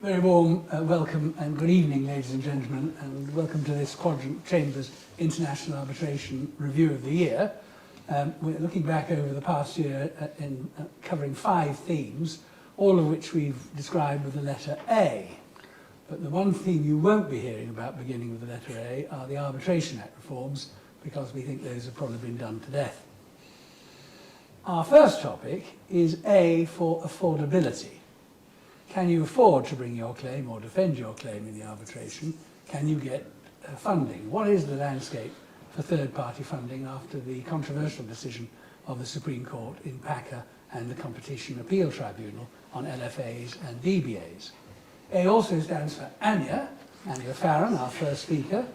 Very warm welcome and good evening, ladies and gentlemen, and welcome to this Quadrant Chambers International Arbitration Review of the Year. We're looking back over the past year in covering 5 themes, all of which we've described with the letter A. But the one theme you won't be hearing about beginning with the letter A are the Arbitration Act reforms, because we think those have probably been done to death. Our first topic is A for affordability. Can you afford to bring your claim or defend your claim in the arbitration? Can you get funding? What is the landscape for third-party funding after the controversial decision of the Supreme Court in PACCAR and the Competition Appeal Tribunal on LFAs and DBAs? A also stands for Ania Farren, our first speaker,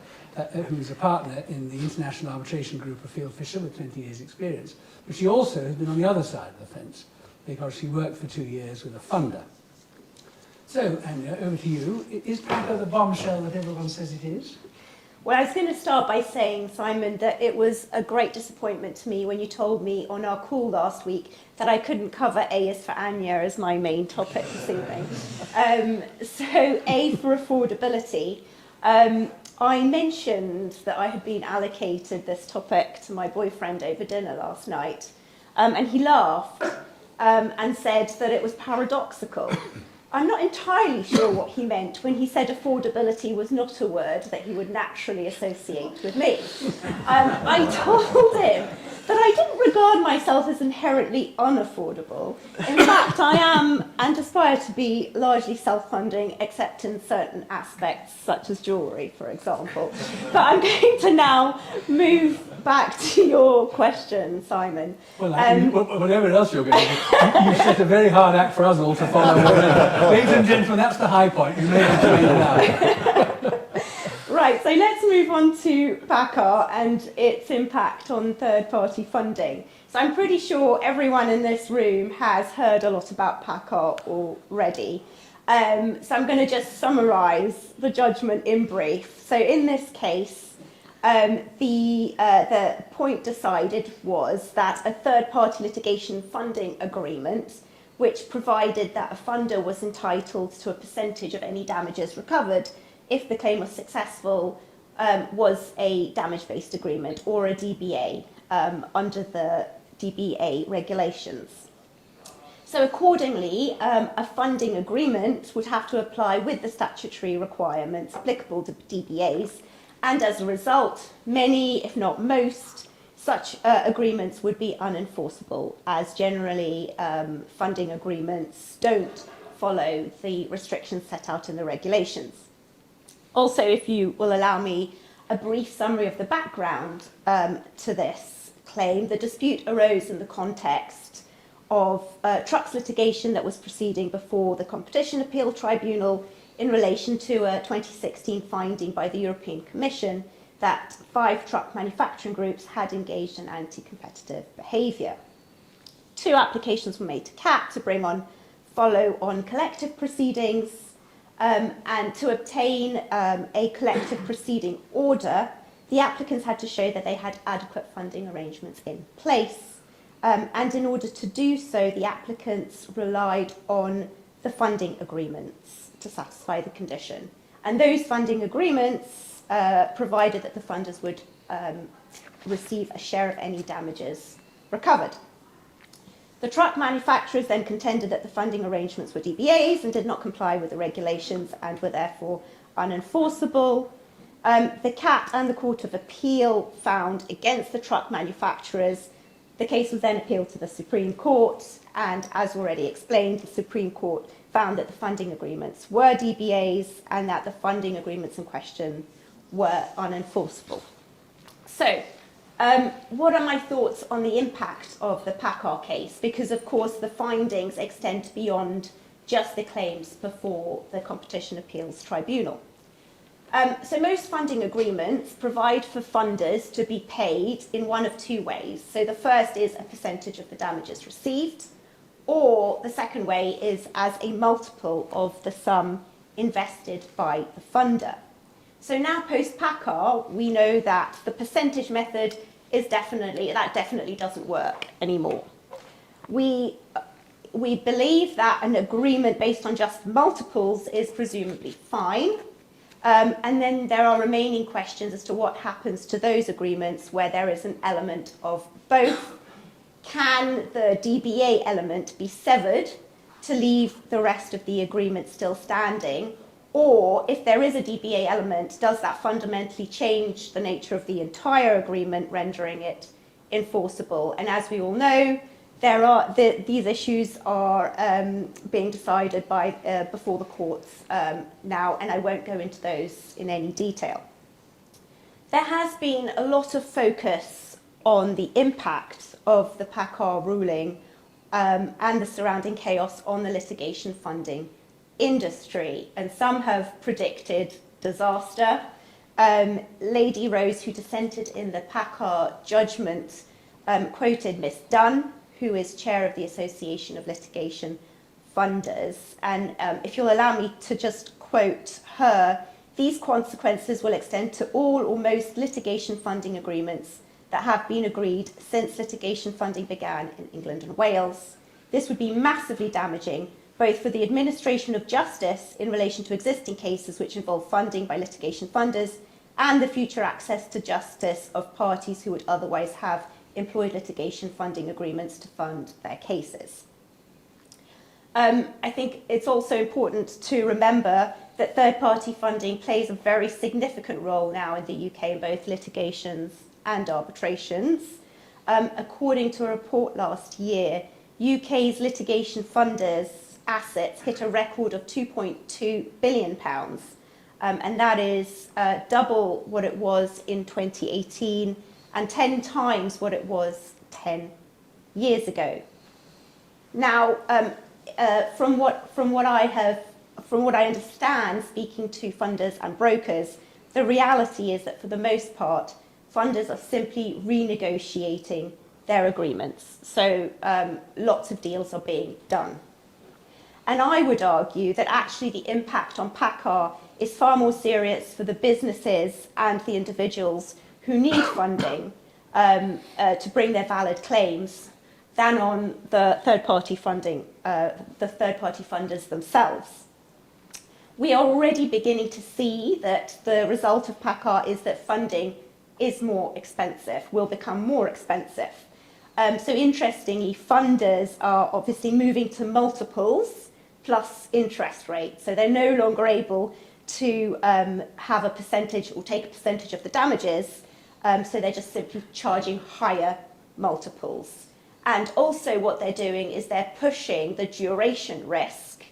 who is a partner in the International Arbitration Group of FieldFisher with 20 years' experience. But she also has been on the other side of the fence because she worked for 2 years with a funder. So, Ania, over to you. Is PACCAR the bombshell that everyone says it is? Well, I was going to start by saying, Simon, that it was a great disappointment to me when you told me on our call last week that I couldn't cover A is for Ania as my main topic this evening. So, A for affordability. I mentioned that I had been allocated this topic to my boyfriend over dinner last night, and he laughed and said that it was paradoxical. I'm not entirely sure what he meant when he said affordability was not a word that he would naturally associate with me. I told him that I didn't regard myself as inherently unaffordable. In fact, I am and aspire to be largely self-funding, except in certain aspects, such as jewellery, for example. But I'm going to now move back to your question, Simon. Well, whatever else you're going to do, you set a very hard act for us all to follow. Ladies and gentlemen, that's the high point. You may have to read it out. Right, so let's move on to PACCAR and its impact on third-party funding. So I'm pretty sure everyone in this room has heard a lot about PACCAR already. So I'm going to just summarise the judgment in brief. So in this case, the point decided was that a third-party litigation funding agreement, which provided that a funder was entitled to a percentage of any damages recovered if the claim was successful, was a damage-based agreement or a DBA under the DBA regulations. So accordingly, a funding agreement would have to apply with the statutory requirements applicable to DBAs, and as a result, many, if not most, such agreements would be unenforceable, as generally funding agreements don't follow the restrictions set out in the regulations. Also, if you will allow me a brief summary of the background to this claim, the dispute arose in the context of trucks litigation that was proceeding before the Competition Appeal Tribunal in relation to a 2016 finding by the European Commission that 5 truck manufacturing groups had engaged in anti-competitive behaviour. 2 applications were made to CAT to bring on follow-on collective proceedings, and to obtain a collective proceeding order, the applicants had to show that they had adequate funding arrangements in place. And in order to do so, the applicants relied on the funding agreements to satisfy the condition. And those funding agreements provided that the funders would receive a share of any damages recovered. The truck manufacturers then contended that the funding arrangements were DBAs and did not comply with the regulations and were therefore unenforceable. The CAT and the Court of Appeal found against the truck manufacturers. The case was then appealed to the Supreme Court, and as already explained, the Supreme Court found that the funding agreements were DBAs and that the funding agreements in question were unenforceable. So, what are my thoughts on the impact of the PACCAR case? Because, of course, the findings extend beyond just the claims before the Competition Appeals Tribunal. So most funding agreements provide for funders to be paid in one of 2 ways. So the first is a percentage of the damages received, or the second way is as a multiple of the sum invested by the funder. So now post-PACCAR, we know that the percentage method definitely doesn't work anymore. We we believe that an agreement based on just multiples is presumably fine. And then there are remaining questions as to what happens to those agreements where there is an element of both. Can the DBA element be severed to leave the rest of the agreement still standing? Or if there is a DBA element, does that fundamentally change the nature of the entire agreement, rendering it enforceable? And as we all know, these issues are being decided by before the courts now, and I won't go into those in any detail. There has been a lot of focus on the impact of the PACCAR ruling and the surrounding chaos on the litigation funding industry, and some have predicted disaster. Lady Rose, who dissented in the PACCAR judgment, quoted Miss Dunn, who is chair of the Association of Litigation Funders. And if you'll allow me to just quote her, these consequences will extend to all or most litigation funding agreements that have been agreed since litigation funding began in England and Wales. This would be massively damaging, both for the administration of justice in relation to existing cases which involve funding by litigation funders and the future access to justice of parties who would otherwise have employed litigation funding agreements to fund their cases. I think it's also important to remember that third-party funding plays a very significant role now in the UK in both litigations and arbitrations. According to a report last year, UK's litigation funders' assets hit a record of £2.2 billion, and that is double what it was in 2018 and 10 times what it was 10 years ago. Now, from what I understand, speaking to funders and brokers, the reality is that for the most part, funders are simply renegotiating their agreements. So lots of deals are being done. And I would argue that actually the impact on PACCAR is far more serious for the businesses and the individuals who need funding to bring their valid claims than on the third-party funding, the third-party funders themselves. We are already beginning to see that the result of PACCAR is that funding is more expensive, will become more expensive. So interestingly, funders are obviously moving to multiples plus interest rate. So they're no longer able to have a percentage or take a percentage of the damages. So they're just simply charging higher multiples. And also what they're doing is they're pushing the duration risk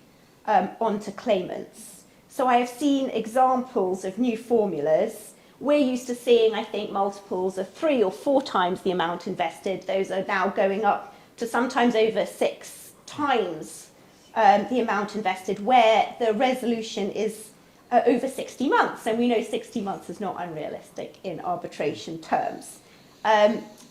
onto claimants. So I have seen examples of new formulas. We're used to seeing, I think, multiples of 3 or 4 times the amount invested. Those are now going up to sometimes over 6 times the amount invested, where the resolution is over 60 months. And we know 60 months is not unrealistic in arbitration terms.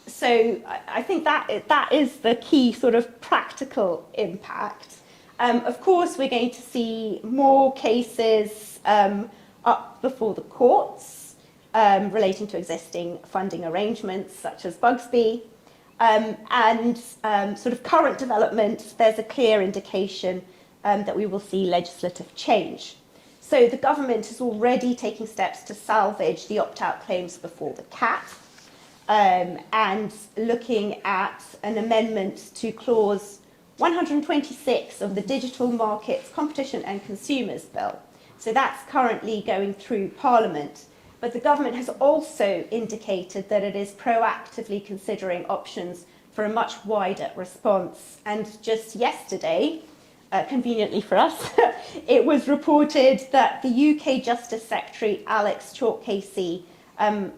So I think that is the key sort of practical impact. Of course, we're going to see more cases up before the courts relating to existing funding arrangements, such as Bugsby. And sort of current development, there's a clear indication that we will see legislative change. So the government is already taking steps to salvage the opt-out claims before the CAT, and looking at an amendment to clause 126 of the Digital Markets Competition and Consumers Bill. So that's currently going through Parliament. But the government has also indicated that it is proactively considering options for a much wider response. And just yesterday, conveniently for us, it was reported that the UK Justice Secretary, Alex Chalk KC,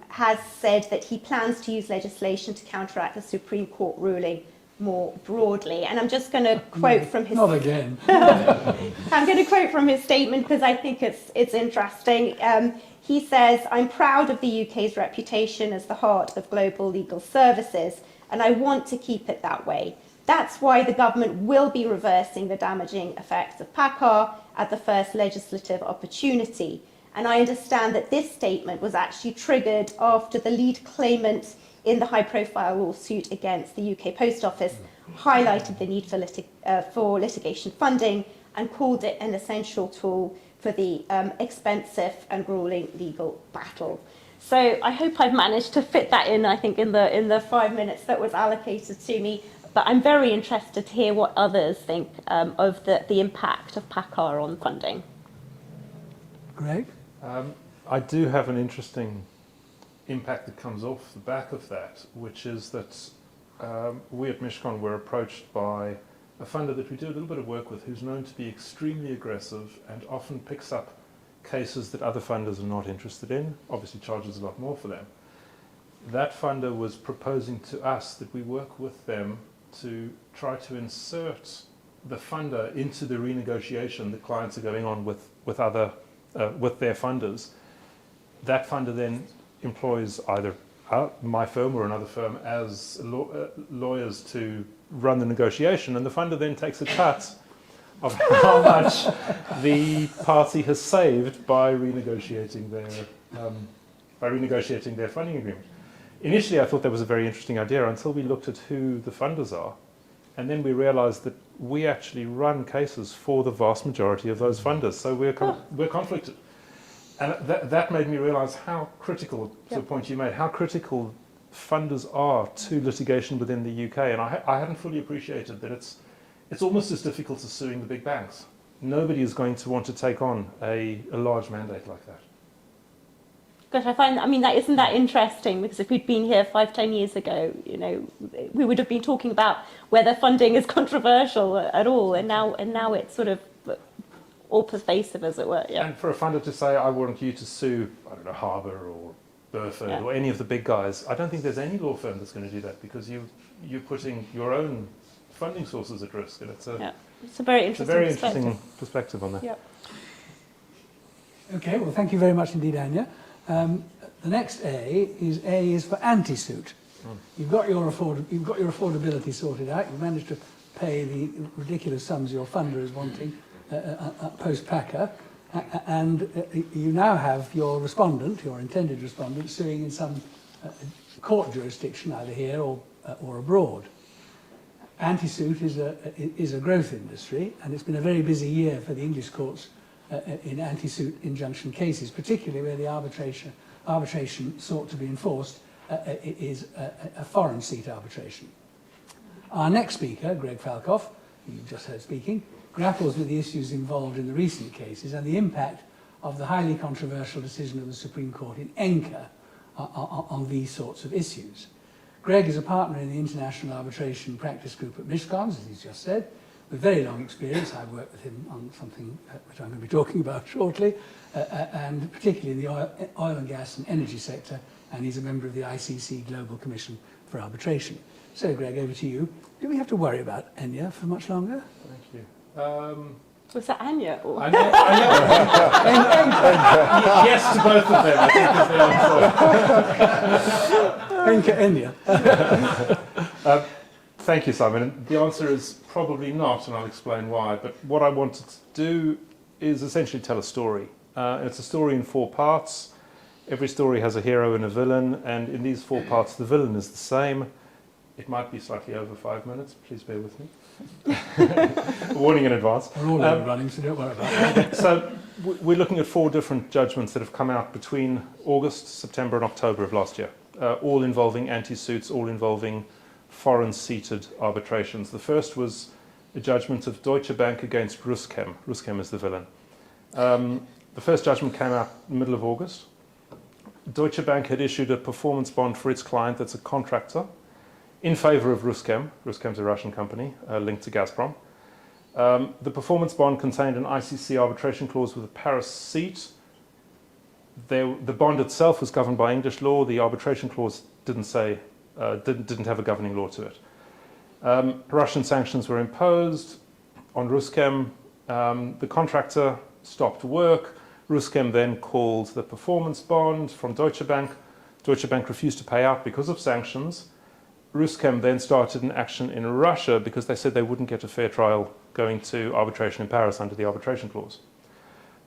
has said that he plans to use legislation to counteract the Supreme Court ruling more broadly. And I'm just going to quote from his... Not again. I'm going to quote from his statement because I think it's interesting. He says, "I'm proud of the UK's reputation as the heart of global legal services, and I want to keep it that way. That's why the government will be reversing the damaging effects of PACCAR at the first legislative opportunity." And I understand that this statement was actually triggered after the lead claimant in the high-profile lawsuit against the UK Post Office highlighted the need for litigation funding and called it an essential tool for the expensive and grueling legal battle. So I hope I've managed to fit that in, I think, in the 5 minutes that was allocated to me. But I'm very interested to hear what others think of the impact of PACCAR on funding. Greg? I do have an interesting impact that comes off the back of that, which is that we at Mishcon were approached by a funder that we do a little bit of work with, who's known to be extremely aggressive and often picks up cases that other funders are not interested in, obviously charges a lot more for them. That funder was proposing to us that we work with them to try to insert the funder into the renegotiation that clients are going on with their funders. That funder then employs either my firm or another firm as lawyers to run the negotiation, and the funder then takes a cut of how much the party has saved by renegotiating their funding agreement. Initially, I thought that was a very interesting idea until we looked at who the funders are, and then we realised that we actually run cases for the vast majority of those funders, so we're conflicted. And that made me realise how critical, to the point you made, how critical funders are to litigation within the UK. And I hadn't fully appreciated that it's almost as difficult as suing the big banks. Nobody is going to want to take on a large mandate like that. Gosh, isn't that interesting? Because if we'd been here 5-10 years ago, we would have been talking about whether funding is controversial at all, and now it's sort of all pervasive, as it were. Yeah. And for a funder to say, I want you to sue, I don't know, Harbour or Burford or any of the big guys, I don't think there's any law firm that's going to do that, because you're putting your own funding sources at risk, and it's a very interesting perspective on that. Yeah. Okay, well, thank you very much indeed, Ania. The next A is for Antisuit. You've got your affordability sorted out. You've managed to pay the ridiculous sums your funder is wanting post PACCAR, and you now have your intended respondent, suing in some court jurisdiction, either here or abroad. Antisuit is a growth industry, and it's been a very busy year for the English courts in anti-suit injunction cases, particularly where the arbitration sought to be enforced is a foreign seat arbitration. Our next speaker, Greg Falkof, who you just heard speaking, grapples with the issues involved in the recent cases and the impact of the highly controversial decision of the Supreme Court in Enka on these sorts of issues. Greg is a partner in the International Arbitration practice group at Mishcon, as he's just said, with very long experience. I've worked with him on something which I'm going to be talking about shortly, and particularly in the oil and gas and energy sector, and he's a member of the ICC Global Commission for Arbitration. So, Greg, over to you. Do we have to worry about Ania for much longer? Thank you. Was that Ania? I know. Yes to both of them, I think, is the answer. Thank you, Simon. And the answer is probably not, and I'll explain why. But what I wanted to do is essentially tell a story. It's a story in 4 parts. Every story has a hero and a villain, and in these 4 parts, the villain is the same. It might be slightly over 5 minutes. Please bear with me. Warning in advance. We're all overrunning, so don't worry about it. So we're looking at 4 different judgments that have come out between August, September and October of last year, all involving anti-suits, all involving foreign-seated arbitrations. The first was a judgment of Deutsche Bank against Ruschem. Ruschem is the villain. The first judgment came out in the middle of August. Deutsche Bank had issued a performance bond for its client that's a contractor in favour of Ruschem. Ruskem's a Russian company linked to Gazprom. The performance bond contained an ICC arbitration clause with a Paris seat. The bond itself was governed by English law. The arbitration clause didn't have a governing law to it. Russian sanctions were imposed on Ruschem. The contractor stopped work. Ruschem then called the performance bond from Deutsche Bank. Deutsche Bank refused to pay out because of sanctions. Ruschem then started an action in Russia because they said they wouldn't get a fair trial going to arbitration in Paris under the arbitration clause.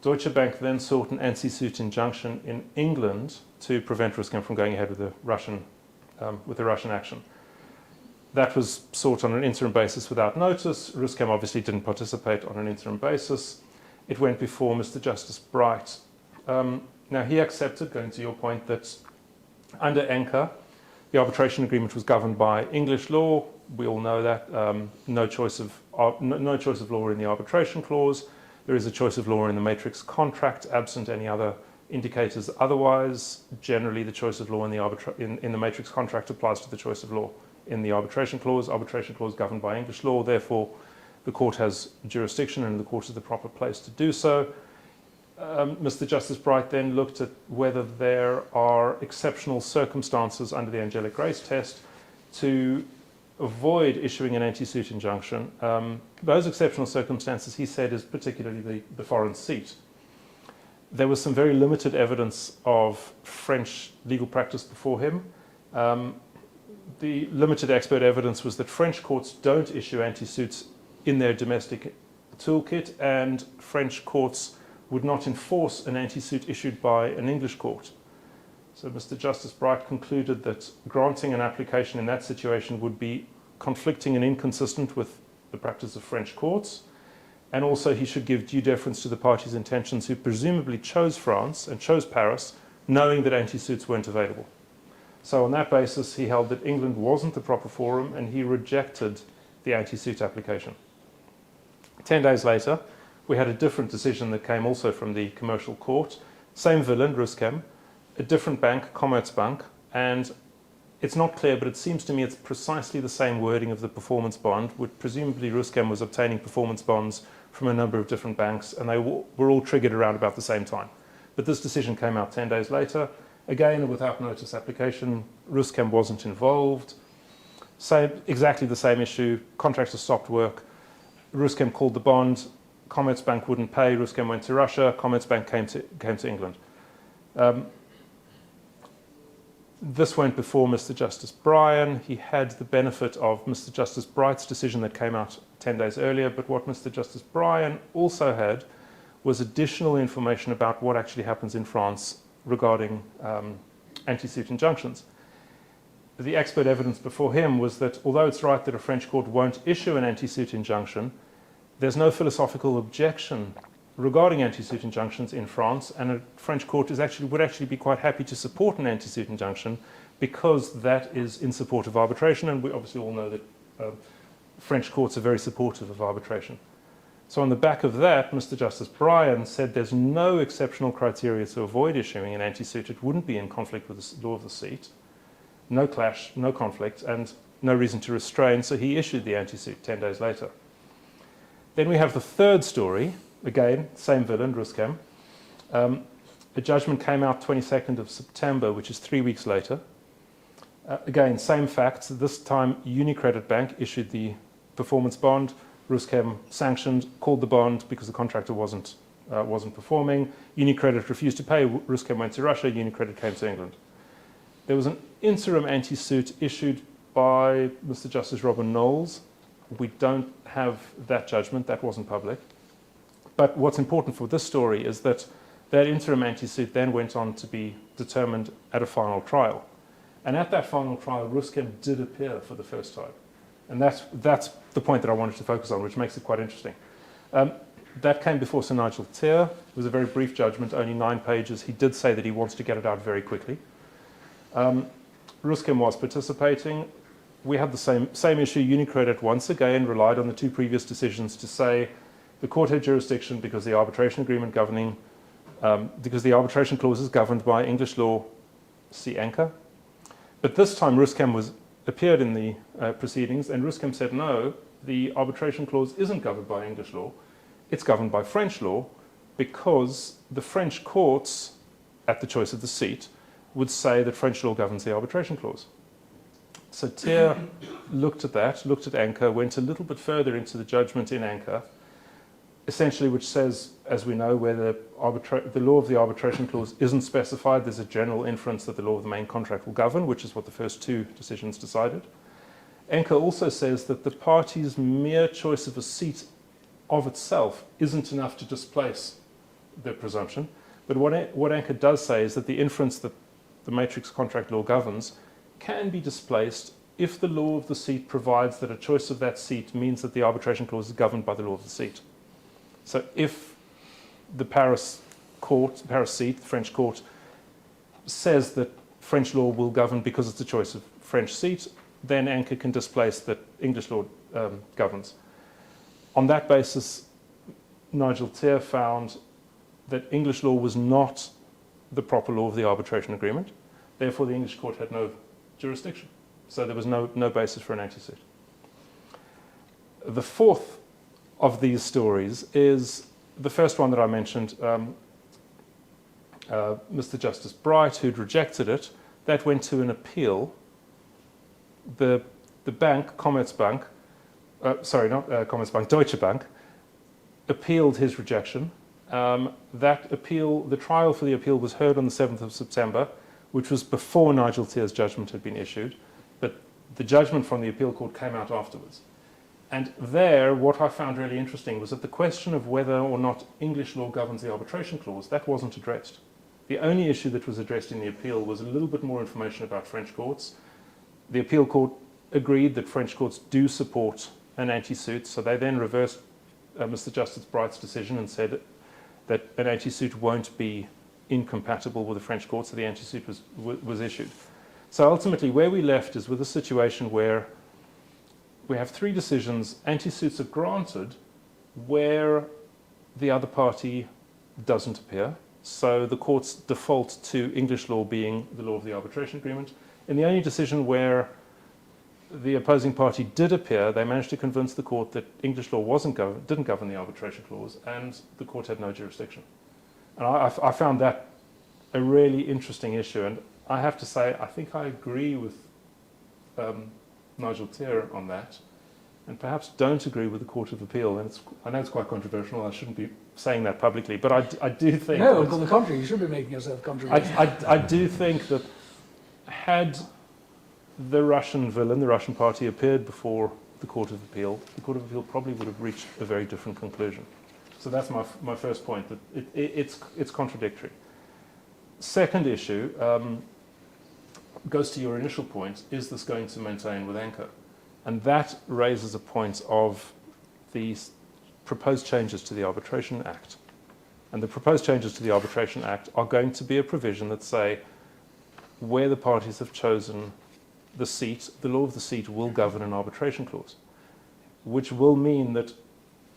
Deutsche Bank then sought an Antisuit injunction in England to prevent Ruschem from going ahead with the Russian action. That was sought on an interim basis without notice. Ruscam obviously didn't participate on an interim basis. It went before Mr. Justice Bright. Now he accepted, going to your point, that under ENCA, the arbitration agreement was governed by English law. We all know that. No choice of law in the arbitration clause. There is a choice of law in the matrix contract, absent any other indicators otherwise. Generally, the choice of law in the matrix contract applies to the choice of law in the arbitration clause. Arbitration clause governed by English law, therefore the court has jurisdiction and the court is the proper place to do so. Mr. Justice Bright then looked at whether there are exceptional circumstances under the Angelic Grace test to avoid issuing an anti-suit injunction. Those exceptional circumstances, he said, is particularly the foreign seat. There was some very limited evidence of French legal practice before him. The limited expert evidence was that French courts don't issue anti-suits in their domestic toolkit, and French courts would not enforce an anti-suit issued by an English court. So Mr. Justice Bright concluded that granting an application in that situation would be conflicting and inconsistent with the practice of French courts, and also he should give due deference to the parties' intentions who presumably chose France and chose Paris, knowing that anti-suits weren't available. So on that basis, he held that England wasn't the proper forum and he rejected the anti-suit application. 10 days later, we had a different decision that came also from the commercial court. Same villain, Ruscam, a different bank, Commerzbank, and it's not clear, but it seems to me it's precisely the same wording of the performance bond, which presumably Ruscam was obtaining performance bonds from a number of different banks, and they were all triggered around about the same time. But this decision came out 10 days later. Again, a without notice application. Ruscam wasn't involved. Exactly the same issue. Contractor stopped work. Ruscam called the bond. Commerzbank wouldn't pay. Ruscam went to Russia. Commerzbank came to England. This went before Mr. Justice Bryan. He had the benefit of Mr. Justice Bright's decision that came out 10 days earlier. But what Mr. Justice Bryan also had was additional information about what actually happens in France regarding anti-suit injunctions. The expert evidence before him was that although it's right that a French court won't issue an anti-suit injunction, there's no philosophical objection regarding anti-suit injunctions in France, and a French court would actually be quite happy to support an anti-suit injunction because that is in support of arbitration, and we obviously all know that French courts are very supportive of arbitration. So on the back of that, Mr. Justice Bryan said there's no exceptional criteria to avoid issuing an anti-suit. It wouldn't be in conflict with the law of the seat. No clash, no conflict, and no reason to restrain, so he issued the anti-suit 10 days later. Then we have the third story, again, same villain, Ruscam. A judgment came out 22nd of September, which is 3 weeks later. Again, same facts. This time, Unicredit Bank issued the performance bond. Ruscam sanctioned, called the bond because the contractor wasn't performing. Unicredit refused to pay. Ruscam went to Russia. Unicredit came to England. There was an interim anti-suit issued by Mr. Justice Robin Knowles. We don't have that judgment. That wasn't public. But what's important for this story is that that interim anti-suit then went on to be determined at a final trial. And at that final trial, Ruscam did appear for the first time. And that's the point that I wanted to focus on, which makes it quite interesting. That came before Sir Nigel Tier. It was a very brief judgment, only 9 pages. He did say that he wants to get it out very quickly. Ruscam was participating. We had the same issue. Unicredit once again relied on the 2 previous decisions to say the court had jurisdiction because the arbitration agreement because the arbitration clause is governed by English law, see ENCA. But this time Ruscam appeared in the proceedings, and Ruscam said, no, the arbitration clause isn't governed by English law, it's governed by French law, because the French courts, at the choice of the seat, would say that French law governs the arbitration clause. So Tier looked at that, looked at ENCA, went a little bit further into the judgment in ENCA, essentially which says, as we know, where the law of the arbitration clause isn't specified, there's a general inference that the law of the main contract will govern, which is what the first 2 decisions decided. ENCA also says that the party's mere choice of a seat of itself isn't enough to displace the presumption. But what ENCA does say is that the inference that the matrix contract law governs can be displaced if the law of the seat provides that a choice of that seat means that the arbitration clause is governed by the law of the seat. So if the Paris seat, the French court, says that French law will govern because it's a choice of French seat, then ANCA can displace that English law governs. On that basis, Nigel Tier found that English law was not the proper law of the arbitration agreement. Therefore, the English court had no jurisdiction. So there was no basis for an antisuit. The fourth of these stories is the first one that I mentioned, Mr. Justice Bright, who'd rejected it. That went to an appeal. The bank, Commerzbank, Deutsche Bank, appealed his rejection. That appeal, the trial for the appeal was heard on the 7th of September, which was before Nigel Tier's judgment had been issued. But the judgment from the appeal court came out afterwards. And there, what I found really interesting was that the question of whether or not English law governs the arbitration clause, that wasn't addressed. The only issue that was addressed in the appeal was a little bit more information about French courts. The appeal court agreed that French courts do support an antisuit, so they then reversed Mr. Justice Bright's decision and said that an antisuit won't be incompatible with the French court, so the antisuit was issued. So ultimately, where we left is with a situation where we have three decisions. Antisuits are granted where the other party doesn't appear. So the courts default to English law being the law of the arbitration agreement. In the only decision where the opposing party did appear, they managed to convince the court that English law didn't govern the arbitration clause, and the court had no jurisdiction. And I found that a really interesting issue. And I have to say, I think I agree with Nigel Tier on that, and perhaps don't agree with the Court of Appeal. And I know it's quite controversial. I shouldn't be saying that publicly, but I do think... No, on the contrary, you should be making yourself controversial. I do think that had the Russian villain, the Russian party, appeared before the Court of Appeal, the Court of Appeal probably would have reached a very different conclusion. So that's my first point, that it's contradictory. Second issue goes to your initial point, is this going to maintain with ANCA? And that raises a point of these proposed changes to the Arbitration Act. And the proposed changes to the Arbitration Act are going to be a provision that say where the parties have chosen the seat, the law of the seat will govern an arbitration clause, which will mean that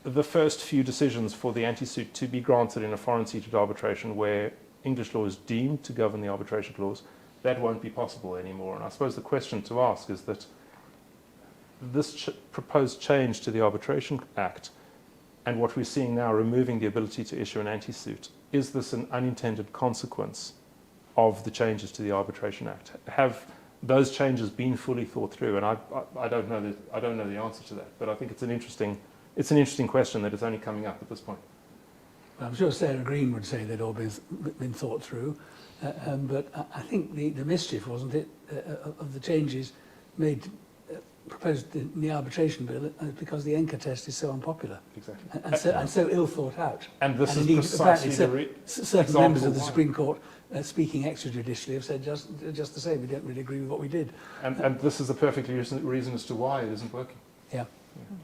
the first few decisions for the antisuit to be granted in a foreign-seated arbitration where English law is deemed to govern the arbitration clause, that won't be possible anymore. And I suppose the question to ask is that this proposed change to the Arbitration Act and what we're seeing now, removing the ability to issue an antisuit, is this an unintended consequence of the changes to the Arbitration Act? Have those changes been fully thought through? And I don't know the answer to that, but I think it's an interesting question that is only coming up at this point. I'm sure Sarah Green would say they'd all been thought through, but I think the mischief, wasn't it, of the changes proposed in the arbitration bill, because the ENCA test is so unpopular. Exactly. And so ill thought out. And this and is indeed, precisely certain members of the Supreme Court, speaking extrajudicially, have said just the same. We don't really agree with what we did. And this is a perfect reason as to why it isn't working. Yeah.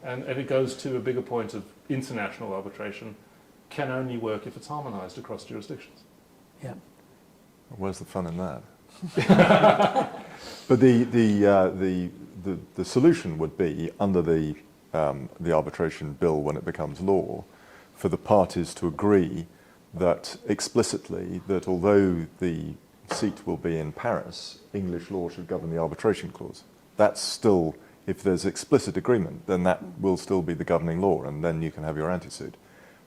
And it goes to a bigger point of international arbitration can only work if it's harmonized across jurisdictions. Yeah. Where's the fun in that? But the solution would be, under the arbitration bill when it becomes law, for the parties to agree that explicitly that although the seat will be in Paris, English law should govern the arbitration clause. That's still, if there's explicit agreement, then that will still be the governing law, and then you can have your antisuit.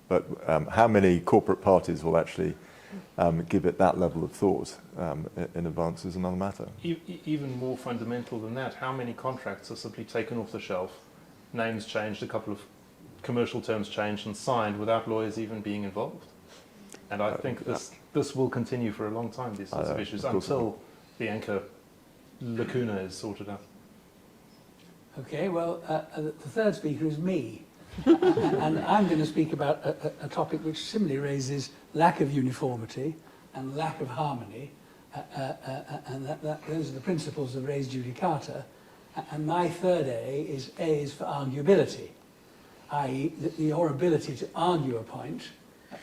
But how many corporate parties will actually give it that level of thought in advance is another matter. Even more fundamental than that, how many contracts are simply taken off the shelf, names changed, a couple of commercial terms changed and signed without lawyers even being involved? And I think this will continue for a long time, these sorts of issues, until the ENCA lacuna is sorted out. Okay, well, the third speaker is me. And I'm going to speak about a topic which similarly raises lack of uniformity and lack of harmony, and those are the principles of res judicata And my third A is for arguability, i.e. your ability to argue a point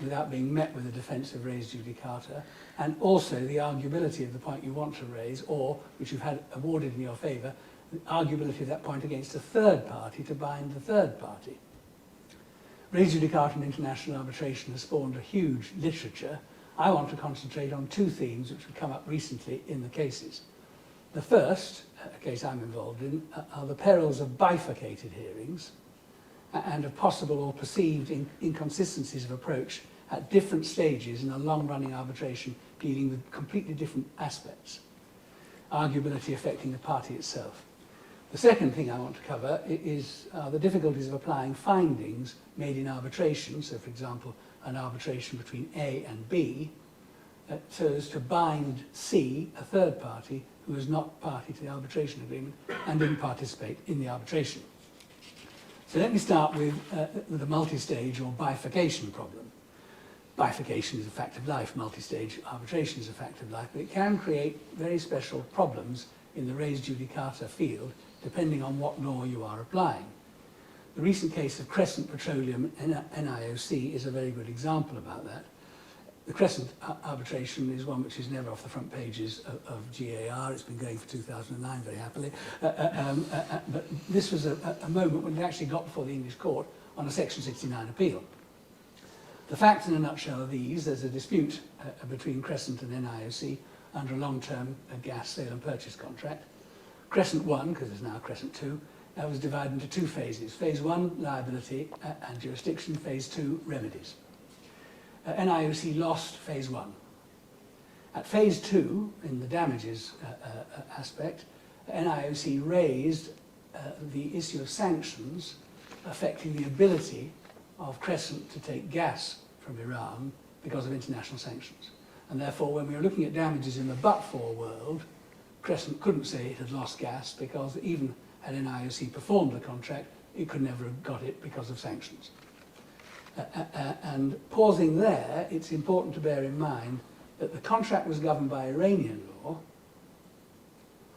without being met with a defence of res judicata, and also the arguability of the point you want to raise, or which you've had awarded in your favour, the arguability of that point against a third party to bind the third party. Res judicata and international arbitration has spawned a huge literature. I want to concentrate on two themes which have come up recently in the cases. The first, a case I'm involved in, are the perils of bifurcated hearings and of possible or perceived inconsistencies of approach at different stages in a long-running arbitration dealing with completely different aspects, arguability affecting the party itself. The second thing I want to cover is the difficulties of applying findings made in arbitration, so for example an arbitration between A and B, so as to bind C, a third party, who is not party to the arbitration agreement and didn't participate in the arbitration. So let me start with the multi-stage or bifurcation problem. Bifurcation is a fact of life, multi-stage arbitration is a fact of life, but it can create very special problems in the res judicata field depending on what law you are applying. The recent case of Crescent Petroleum NIOC is a very good example about that. The Crescent arbitration is one which is never off the front pages of GAR. It's been going for 2009 very happily. But this was a moment when it actually got before the English court on a Section 69 appeal. The facts in a nutshell are these. There's a dispute between Crescent and NIOC under a long-term gas sale and purchase contract. Crescent 1, because there's now Crescent 2, was divided into two phases. Phase 1, liability and jurisdiction. Phase 2, remedies. NIOC lost phase 1. At phase 2, in the damages aspect, NIOC raised the issue of sanctions affecting the ability of Crescent to take gas from Iran because of international sanctions. And therefore, when we were looking at damages in the but-for world, Crescent couldn't say it had lost gas because even had NIOC performed the contract, it could never have got it because of sanctions. And pausing there, it's important to bear in mind that the contract was governed by Iranian law,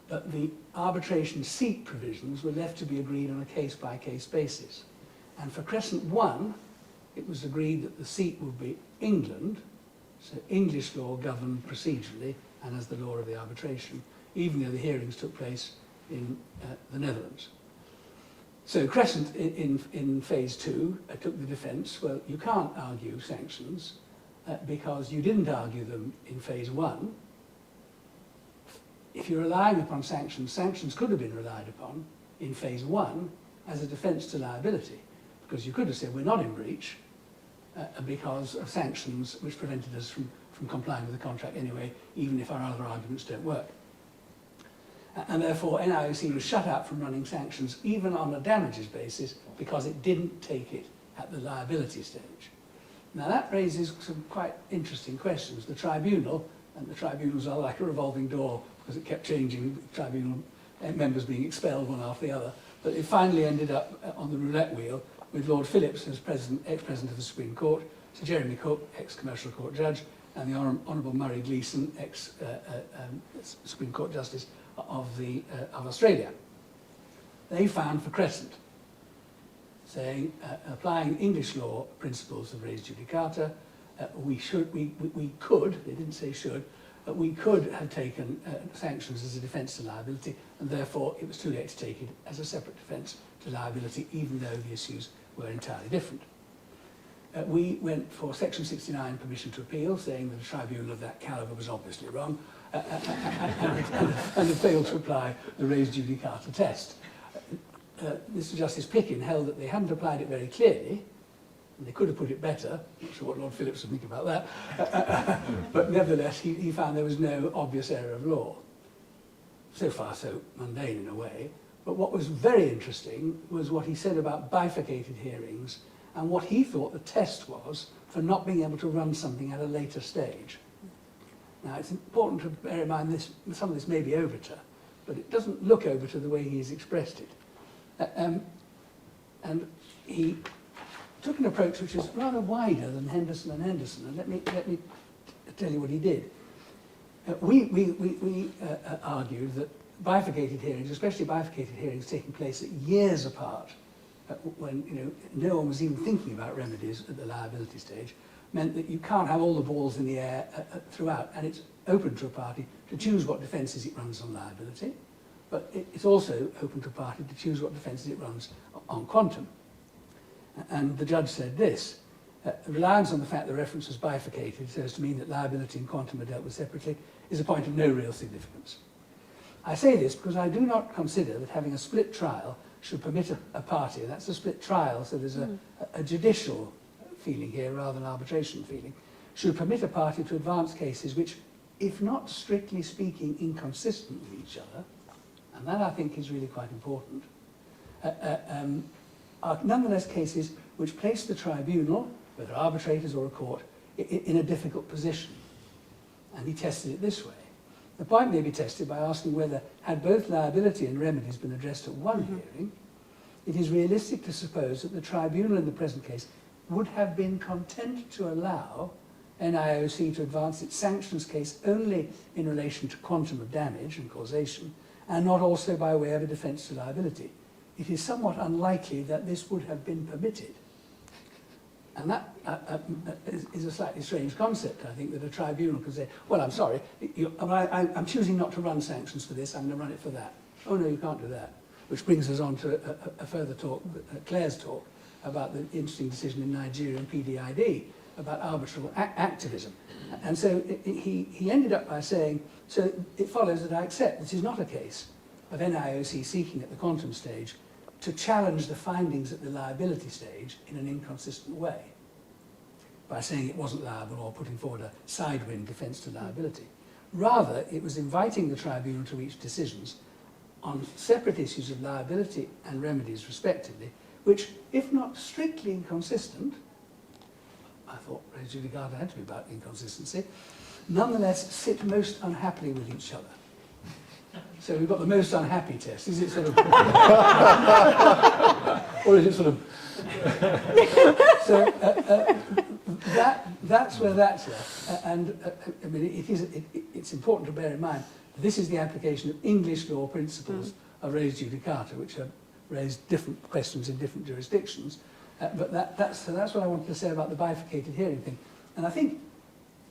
but the arbitration seat provisions were left to be agreed on a case-by-case basis. And for Crescent 1, it was agreed that the seat would be England, so English law governed procedurally and as the law of the arbitration, even though the hearings took place in the Netherlands. So Crescent in phase 2 took the defence, well, you can't argue sanctions because you didn't argue them in phase 1. If you're relying upon sanctions, sanctions could have been relied upon in phase 1 as a defence to liability, because you could have said we're not in breach because of sanctions which prevented us from complying with the contract anyway, even if our other arguments don't work. And therefore NIOC was shut out from running sanctions even on a damages basis because it didn't take it at the liability stage. Now that raises some quite interesting questions. The tribunal, and the tribunals are like a revolving door because it kept changing, tribunal members being expelled one after the other, but it finally ended up on the roulette wheel with Lord Phillips as ex-president of the Supreme Court, Sir Jeremy Cook, ex-commercial court judge, and the Honourable Murray Gleeson, ex-Supreme Court Justice of Australia. They found for Crescent, saying, applying English law principles of res judicata, we could, they didn't say should, we could have taken sanctions as a defence to liability, and therefore it was too late to take it as a separate defence to liability, even though the issues were entirely different. We went for Section 69 permission to appeal, saying that a tribunal of that calibre was obviously wrong, and had failed to apply the res judicata test. Mr. Justice Pickin held that they hadn't applied it very clearly, and they could have put it better. Not sure what Lord Phillips would think about that. But nevertheless, he found there was no obvious error of law. So far, so mundane in a way. But what was very interesting was what he said about bifurcated hearings and what he thought the test was for not being able to run something at a later stage. Now, it's important to bear in mind this, some of this may be overture, but it doesn't look overture the way he's expressed it. And he took an approach which is rather wider than Henderson and Henderson, and let me tell you what he did. We argued that bifurcated hearings, especially bifurcated hearings taking place at years apart, when no one was even thinking about remedies at the liability stage, meant that you can't have all the balls in the air throughout, and it's open to a party to choose what defences it runs on liability, but it's also open to a party to choose what defences it runs on quantum. And the judge said this: reliance on the fact the reference was bifurcated so as to mean that liability and quantum are dealt with separately is a point of no real significance. I say this because I do not consider that having a split trial should permit a party, and that's a split trial, so there's a judicial feeling here rather than an arbitration feeling, should permit a party to advance cases which, if not strictly speaking inconsistent with each other, and that I think is really quite important, are nonetheless cases which place the tribunal, whether arbitrators or a court, in a difficult position. And he tested it this way. The point may be tested by asking whether, had both liability and remedies been addressed at one hearing, it is realistic to suppose that the tribunal in the present case would have been content to allow NIOC to advance its sanctions case only in relation to quantum of damage and causation, and not also by way of a defence to liability. It is somewhat unlikely that this would have been permitted. And that is a slightly strange concept, I think, that a tribunal could say, well, I'm sorry, I'm choosing not to run sanctions for this, I'm going to run it for that. Oh, no, you can't do that. Which brings us on to a further talk, Claire's talk, about the interesting decision in Nigeria and PDID about arbitral activism. And so he ended up by saying, so it follows that I accept this is not a case of NIOC seeking at the quantum stage to challenge the findings at the liability stage in an inconsistent way by saying it wasn't liable or putting forward a sidewind defence to liability. Rather, it was inviting the tribunal to reach decisions on separate issues of liability and remedies respectively, which, if not strictly inconsistent, I thought res judicata had to be about inconsistency, nonetheless sit most unhappily with each other. So we've got the most unhappy test. Is it sort of... or is it sort of... so that's where that's left. And I mean, it's important to bear in mind that this is the application of English law principles of res judicata, which have raised different questions in different jurisdictions. But that's what I wanted to say about the bifurcated hearing thing. And I think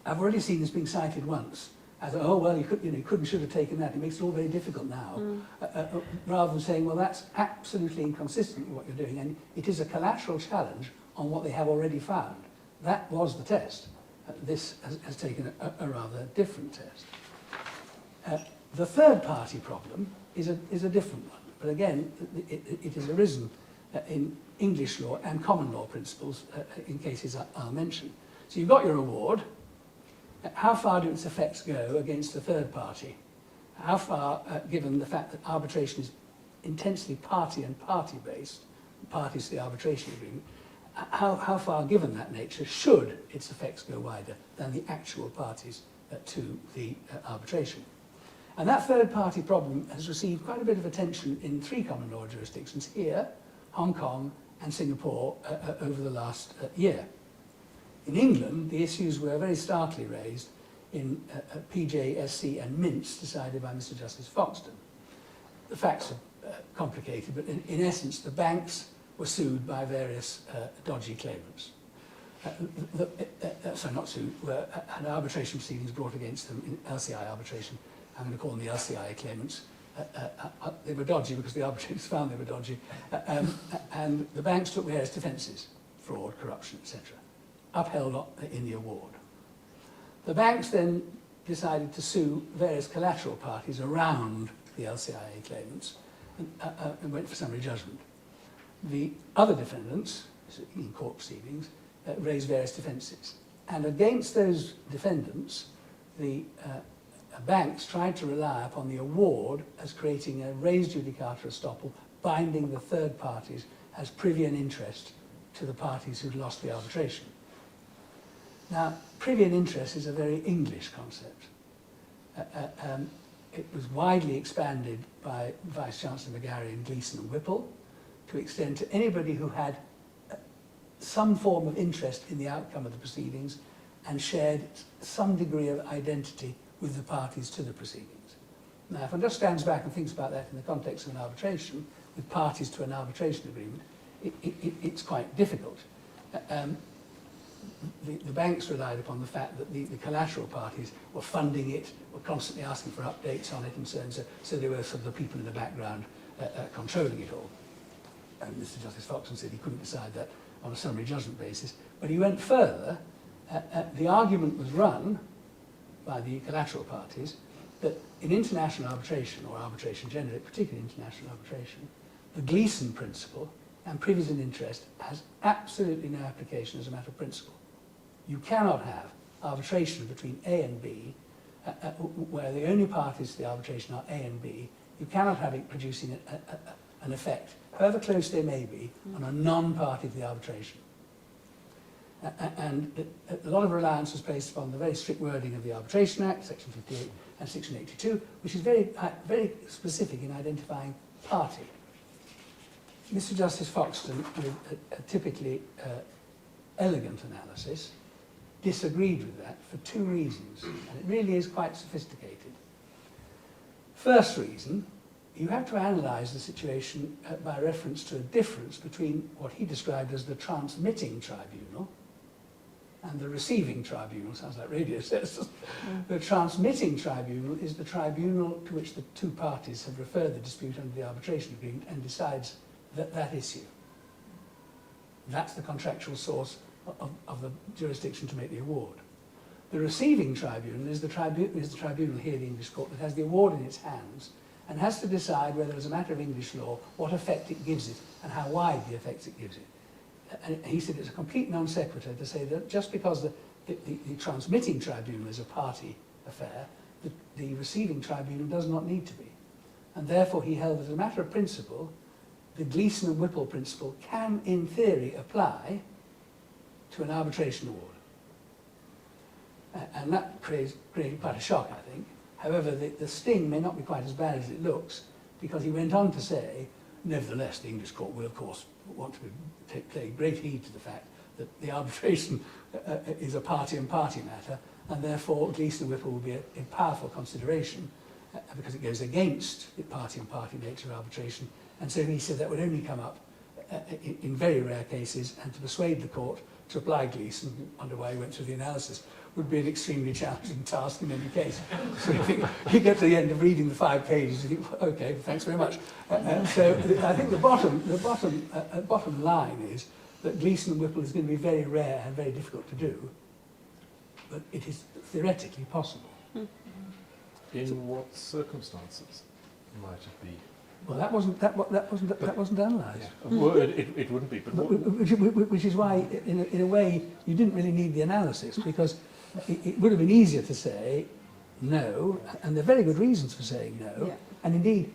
I've already seen this being cited once. I thought, oh, well, you could and should have taken that. It makes it all very difficult now. Rather than saying, well, that's absolutely inconsistent with what you're doing. And it is a collateral challenge on what they have already found. That was the test. This has taken a rather different test. The third party problem is a different one. But again, it has arisen in English law and common law principles in cases I'll mention. So you've got your award. How far do its effects go against the third party? How far, given the fact that arbitration is intensely party and party based, parties to the arbitration agreement, how far, given that nature, should its effects go wider than the actual parties to the arbitration? And that third party problem has received quite a bit of attention in 3 common law jurisdictions here, Hong Kong and Singapore over the last year. In England, the issues were very starkly raised in PJ, SC and Mintz, decided by Mr. Justice Foxton. The facts are complicated, but in essence, the banks were sued by various dodgy claimants. Sorry, not sued, had arbitration proceedings brought against them in LCI arbitration. I'm going to call them the LCI claimants. They were dodgy because the arbitrators found they were dodgy. And the banks took various defences, fraud, corruption, etc., upheld in the award. The banks then decided to sue various collateral parties around the LCIA claimants and went for summary judgment. The other defendants, in court proceedings, raised various defences. And against those defendants, the banks tried to rely upon the award as creating a res judicata estoppel, binding the third parties as privy and interest to the parties who'd lost the arbitration. Now, privy and interest is a very English concept. It was widely expanded by Vice-Chancellor McGarry and Gleeson and Whipple to extend to anybody who had some form of interest in the outcome of the proceedings and shared some degree of identity with the parties to the proceedings. Now, if one just stands back and thinks about that in the context of an arbitration, with parties to an arbitration agreement, it's quite difficult. The banks relied upon the fact that the collateral parties were funding it, were constantly asking for updates on it and so on. So they were sort of the people in the background controlling it all. And Mr. Justice Foxton said he couldn't decide that on a summary judgment basis. But he went further. The argument was run by the collateral parties that in international arbitration, or arbitration generally, particularly international arbitration, the Gleeson principle and privies and interest has absolutely no application as a matter of principle. You cannot have arbitration between A and B where the only parties to the arbitration are A and B. You cannot have it producing an effect, however close they may be, on a non-party to the arbitration. And a lot of reliance was placed upon the very strict wording of the Arbitration Act, Section 58 and Section 82, which is very, very specific in identifying party. Mr. Justice Foxton, with a typically elegant analysis, disagreed with that for two reasons, and it really is quite sophisticated. First reason, you have to analyse the situation by reference to a difference between what he described as the transmitting tribunal and the receiving tribunal. Sounds like radio says. The transmitting tribunal is the tribunal to which the two parties have referred the dispute under the arbitration agreement and decides that issue. That's the contractual source of the jurisdiction to make the award. The receiving tribunal is the tribunal here, the English court, that has the award in its hands and has to decide whether, as a matter of English law, what effect it gives it and how wide the effects it gives it. And he said it's a complete non sequitur to say that just because the transmitting tribunal is a party affair, the receiving tribunal does not need to be. And therefore he held that as a matter of principle, the Gleeson and Whipple principle can, in theory, apply to an arbitration award. And that created quite a shock, I think. However, the sting may not be quite as bad as it looks, because he went on to say, nevertheless, the English court will, of course, want to pay great heed to the fact that the arbitration is a party and party matter, and therefore Gleeson and Whipple will be a powerful consideration because it goes against the party and party nature of arbitration. And so he said that would only come up in very rare cases, and to persuade the court to apply Gleeson, I wonder why he went through the analysis, would be an extremely challenging task in any case. So you get to the end of reading the 5 pages and you think, okay, thanks very much. So I think the bottom line is that Gleeson and Whipple is going to be very rare and very difficult to do, but it is theoretically possible. In what circumstances might it be? Well, that wasn't analysed. Yeah. Well, it wouldn't be, but which is why, in a way, you didn't really need the analysis, because it would have been easier to say no, and there are very good reasons for saying no. Yeah. And indeed,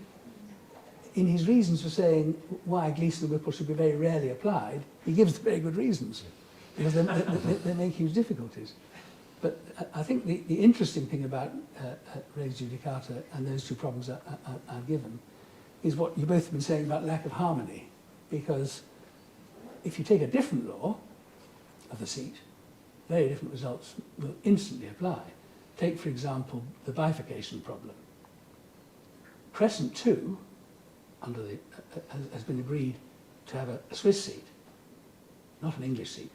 in his reasons for saying why Gleeson and Whipple should be very rarely applied, he gives very good reasons, because they make huge difficulties. But I think the interesting thing about res judicata and those two problems I've given is what you both have been saying about lack of harmony. Because if you take a different law of the seat, very different results will instantly apply. Take, for example, the bifurcation problem. Crescent 2 has been agreed to have a Swiss seat, not an English seat.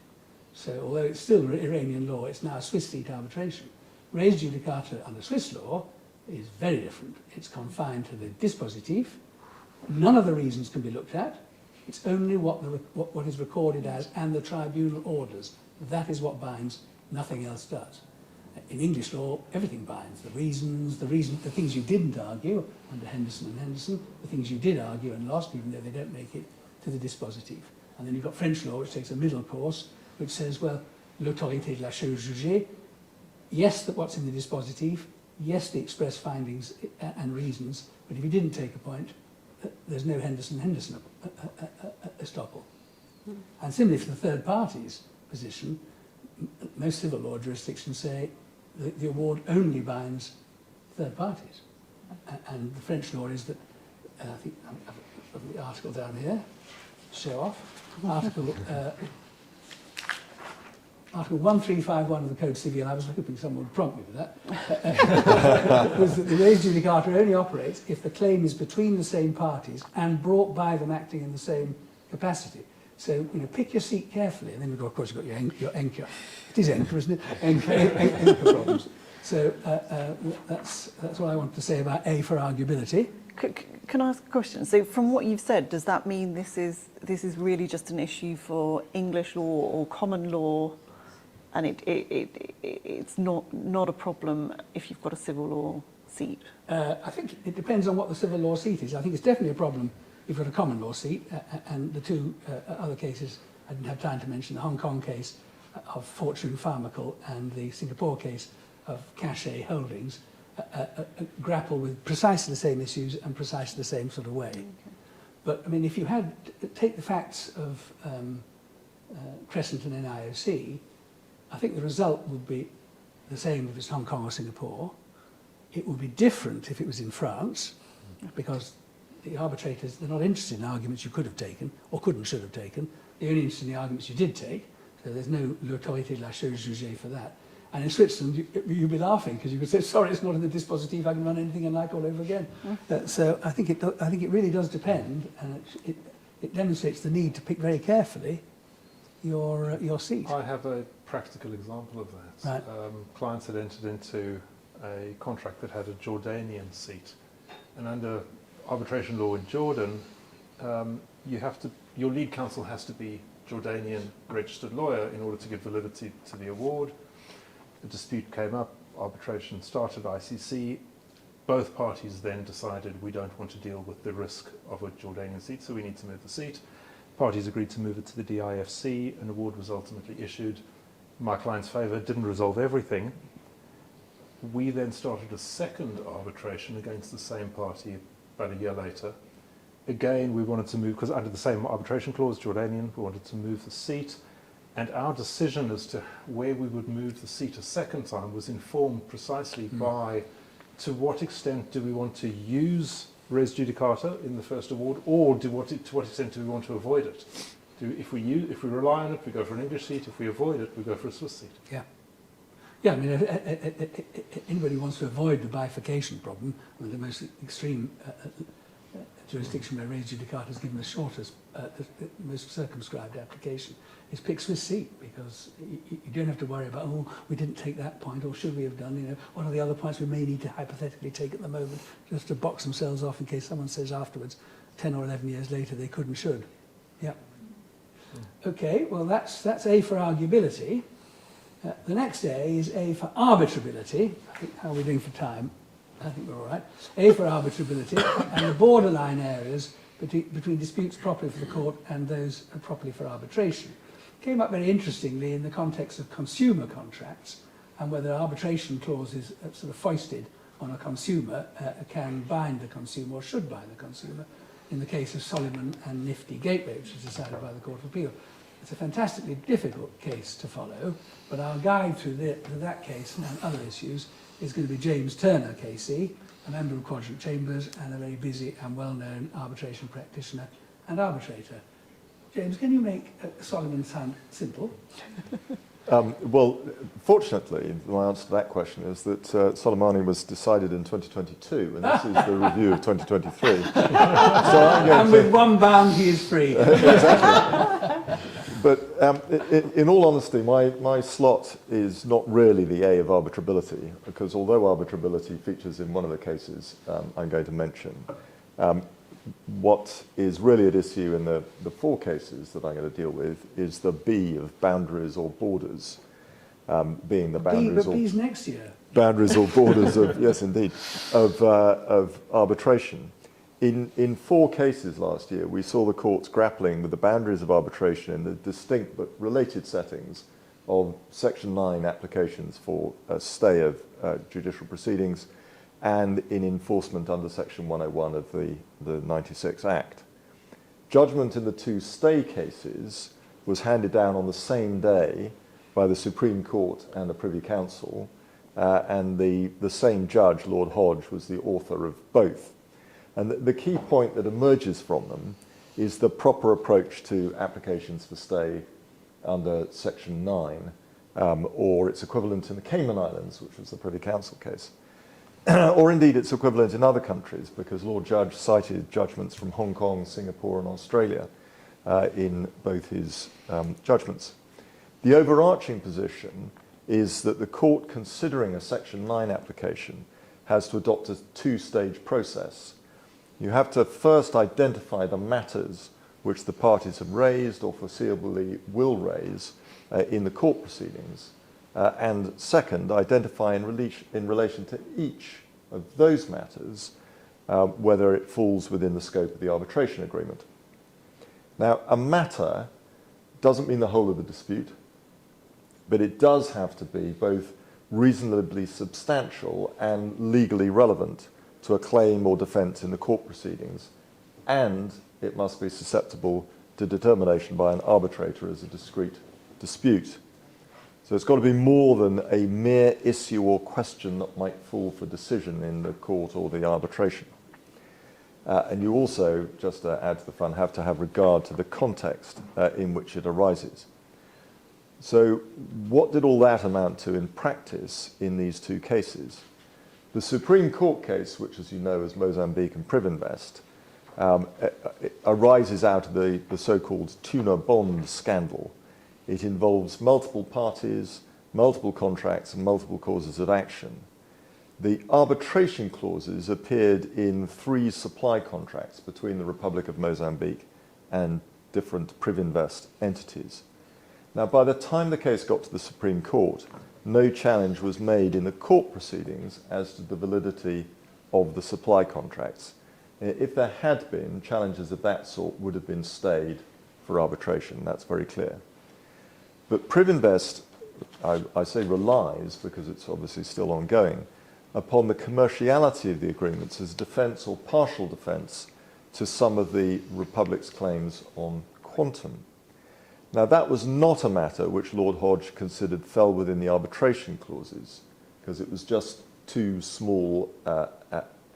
So although it's still Iranian law, it's now a Swiss seat arbitration. Res judicata under Swiss law is very different. It's confined to the dispositif. None of the reasons can be looked at. It's only what is recorded as, and the tribunal orders. That is what binds, nothing else does. In English law, everything binds. The things you didn't argue under Henderson and Henderson, the things you did argue and lost, even though they don't make it to the dispositif. And then you've got French law, which takes a middle course, which says, well, l'autorité de la chose jugée, yes, that what's in the dispositif, yes, the express findings and reasons, but if you didn't take a point, there's no Henderson estoppel. And similarly for the third party's position, most civil law jurisdictions say the award only binds third parties. And the French law is that, I think I've got the article down here, show off, article Article 1351 of the Code Civil, I was hoping someone would prompt me with that, was that the res judicata only operates if the claim is between the same parties and brought by them acting in the same capacity. So, pick your seat carefully, and then of course you've got your anchor. It is anchor, isn't it? Anchor problems. So that's what I want to say about A for arguability. Can I ask a question? So from what you've said, does that mean this is really just an issue for English law or common law, and it's not a problem if you've got a civil law seat? I think it depends on what the civil law seat is. I think it's definitely a problem if you've got a common law seat, and the two other cases, I didn't have time to mention, the Hong Kong case of Fortune Pharmacal and the Singapore case of Cachet Holdings, grapple with precisely the same issues and precisely the same sort of way. Okay. But, I mean, if you take the facts of Crescent and NIOC, I think the result would be the same if it's Hong Kong or Singapore. It would be different if it was in France, because the arbitrators, they're not interested in arguments you could have taken or could and should have taken. They're only interested in the arguments you did take. So there's no l'autorité de la chose jugée for that. And in Switzerland, you'd be laughing because you could say, sorry, it's not in the dispositif, I can run anything I like all over again. So I think it really does depend, and it demonstrates the need to pick very carefully your seat. I have a practical example of that. Right. Clients had entered into a contract that had a Jordanian seat, and under arbitration law in Jordan, your lead counsel has to be Jordanian registered lawyer in order to give validity to the award. A dispute came up, arbitration started, ICC. Both parties then decided we don't want to deal with the risk of a Jordanian seat, so we need to move the seat. Parties agreed to move it to the DIFC. An award was ultimately issued. My client's favour didn't resolve everything. We then started a second arbitration against the same party about a year later. Again, we wanted to move, because under the same arbitration clause, Jordanian, we wanted to move the seat. And our decision as to where we would move the seat a second time was informed precisely by to what extent do we want to use res judicata in the first award, or to what extent do we want to avoid it? If we rely on it, we go for an English seat. If we avoid it, we go for a Swiss seat. Yeah. Yeah, I mean, anybody who wants to avoid the bifurcation problem, I mean, the most extreme jurisdiction where res judicata is given the shortest, the most circumscribed application, is pick Swiss seat, because you don't have to worry about, oh, we didn't take that point, or should we have done, what are the other points we may need to hypothetically take at the moment, just to box themselves off in case someone says afterwards, 10 or 11 years later, they could and should. Yeah. Okay, well, that's A for arguability. The next A is A for arbitrability. I think, how are we doing for time? I think we're all right. A for arbitrability, and the borderline areas between disputes properly for the court and those properly for arbitration. Came up very interestingly in the context of consumer contracts, and whether arbitration clauses sort of foisted on a consumer can bind the consumer or should bind the consumer, in the case of Solomon and Nifty Gateway, which was decided by the Court of Appeal. It's a fantastically difficult case to follow, but our guide through that case and other issues is going to be James Turner KC, a member of Quadrant Chambers and a very busy and well-known arbitration practitioner and arbitrator. James, can you make Solomon sound simple? Well, fortunately, my answer to that question is that Soleimani was decided in 2022, and this is the review of 2023. So and with one bound, he is free. Exactly. But in all honesty, my slot is not really the A of arbitrability, because although arbitrability features in one of the cases I'm going to mention, what is really at issue in the four cases that I'm going to deal with is the B of boundaries or borders, being the boundaries but B's next year. Boundaries or borders of, yes indeed, of arbitration. In four cases last year, we saw the courts grappling with the boundaries of arbitration in the distinct but related settings of Section 9 applications for a stay of judicial proceedings and in enforcement under Section 101 of the 96 Act. Judgment in the two stay cases was handed down on the same day by the Supreme Court and the Privy Council, and the same judge, Lord Hodge, was the author of both. And the key point that emerges from them is the proper approach to applications for stay under Section 9 or its equivalent in the Cayman Islands, which was the Privy Council case, or indeed its equivalent in other countries, because Lord Judge cited judgments from Hong Kong, Singapore, and Australia in both his judgments. The overarching position is that the court, considering a Section 9 application, has to adopt a two-stage process. You have to first identify the matters which the parties have raised or foreseeably will raise in the court proceedings, and second, identify in relation to each of those matters whether it falls within the scope of the arbitration agreement. Now, a matter doesn't mean the whole of the dispute, but it does have to be both reasonably substantial and legally relevant to a claim or defence in the court proceedings, and it must be susceptible to determination by an arbitrator as a discrete dispute. So it's got to be more than a mere issue or question that might fall for decision in the court or the arbitration. And you also, just to add to the fun, have to have regard to the context in which it arises. So what did all that amount to in practice in these two cases? The Supreme Court case, which as you know is Mozambique and Privinvest, arises out of the so-called tuna bond scandal. It involves multiple parties, multiple contracts, and multiple causes of action. The arbitration clauses appeared in 3 supply contracts between the Republic of Mozambique and different Privinvest entities. Now, by the time the case got to the Supreme Court, no challenge was made in the court proceedings as to the validity of the supply contracts. If there had been, challenges of that sort would have been stayed for arbitration. That's very clear. But Privinvest, I say relies, because it's obviously still ongoing, upon the commerciality of the agreements as defence or partial defence to some of the Republic's claims on quantum. Now, that was not a matter which Lord Hodge considered fell within the arbitration clauses, because it was just too small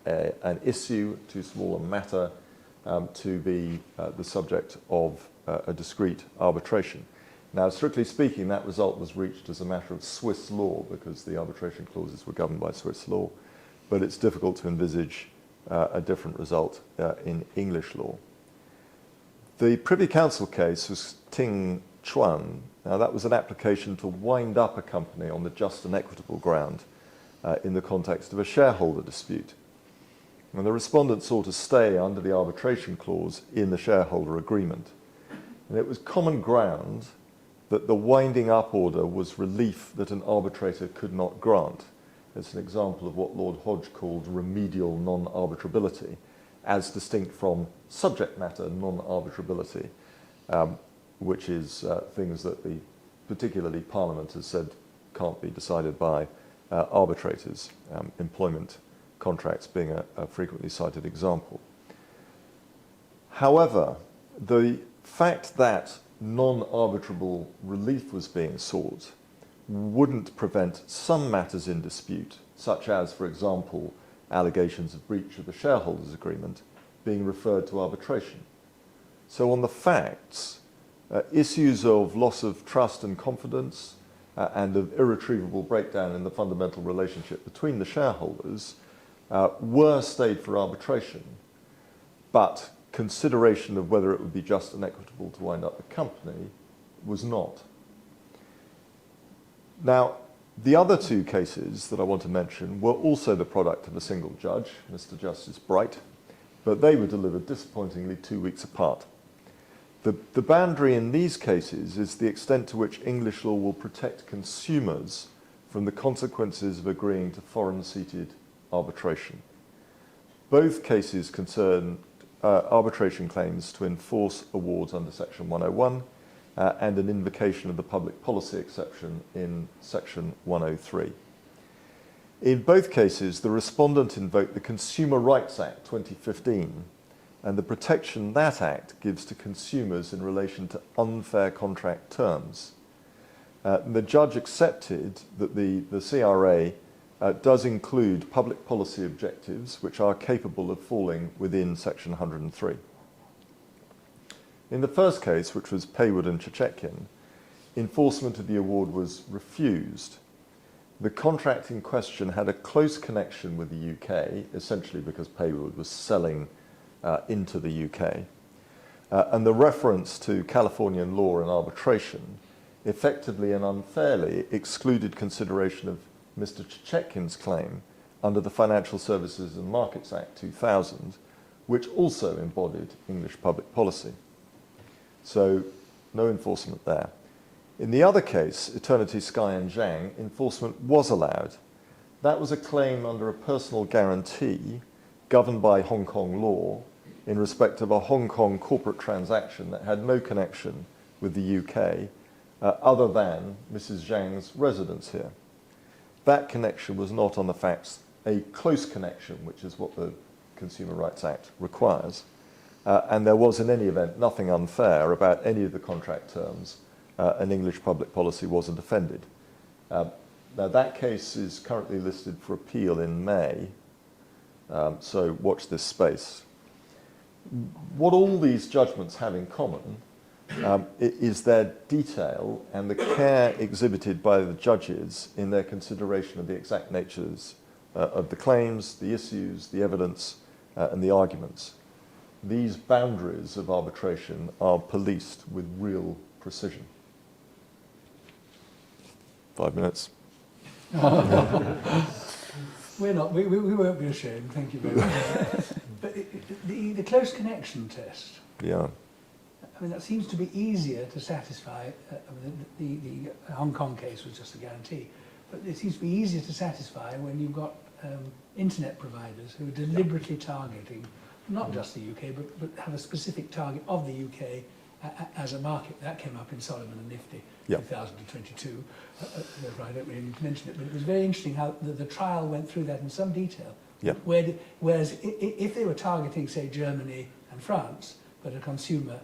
an issue, too small a matter to be the subject of a discrete arbitration. Now, strictly speaking, that result was reached as a matter of Swiss law, because the arbitration clauses were governed by Swiss law, but it's difficult to envisage a different result in English law. The Privy Council case was Ting Chuan. Now, that was an application to wind up a company on the just and equitable ground in the context of a shareholder dispute. And the respondent sought to stay under the arbitration clause in the shareholder agreement. And it was common ground that the winding up order was relief that an arbitrator could not grant. It's an example of what Lord Hodge called remedial non-arbitrability, as distinct from subject matter non-arbitrability, which is things that particularly Parliament has said can't be decided by arbitrators, employment contracts being a frequently cited example. However, the fact that non-arbitrable relief was being sought wouldn't prevent some matters in dispute, such as, for example, allegations of breach of the shareholders' agreement, being referred to arbitration. So on the facts, issues of loss of trust and confidence and of irretrievable breakdown in the fundamental relationship between the shareholders were stayed for arbitration, but consideration of whether it would be just and equitable to wind up the company was not. Now, the other 2 cases that I want to mention were also the product of a single judge, Mr. Justice Bright, but they were delivered disappointingly 2 weeks apart. The boundary in these cases is the extent to which English law will protect consumers from the consequences of agreeing to foreign-seated arbitration. Both cases concern arbitration claims to enforce awards under Section 101 and an invocation of the public policy exception in Section 103. In both cases, the respondent invoked the Consumer Rights Act 2015 and the protection that act gives to consumers in relation to unfair contract terms. The judge accepted that the CRA does include public policy objectives which are capable of falling within Section 103. In the first case, which was Paywood and Chechekyan, enforcement of the award was refused. The contract in question had a close connection with the UK, essentially because Paywood was selling into the UK. And the reference to Californian law and arbitration effectively and unfairly excluded consideration of Mr. Chetkin's claim under the Financial Services and Markets Act 2000, which also embodied English public policy. So no enforcement there. In the other case, Eternity Sky and Zhang, enforcement was allowed. That was a claim under a personal guarantee governed by Hong Kong law in respect of a Hong Kong corporate transaction that had no connection with the UK other than Mrs. Zhang's residence here. That connection was not on the facts a close connection, which is what the Consumer Rights Act requires. And there was, in any event, nothing unfair about any of the contract terms, and English public policy wasn't offended. Now, that case is currently listed for appeal in May, so watch this space. What all these judgments have in common is their detail and the care exhibited by the judges in their consideration of the exact natures of the claims, the issues, the evidence, and the arguments. These boundaries of arbitration are policed with real precision. 5 minutes. We won't be ashamed, thank you very much. But the close connection test, Yeah. I mean, that seems to be easier to satisfy. The Hong Kong case was just a guarantee, but it seems to be easier to satisfy when you've got internet providers who are deliberately targeting not just the UK, but have a specific target of the UK as a market. That came up in Solomon and Nifty, 2022. I don't really need to mention it, but it was very interesting how the trial went through that in some detail. Yeah. Whereas if they were targeting, say, Germany and France, but a consumer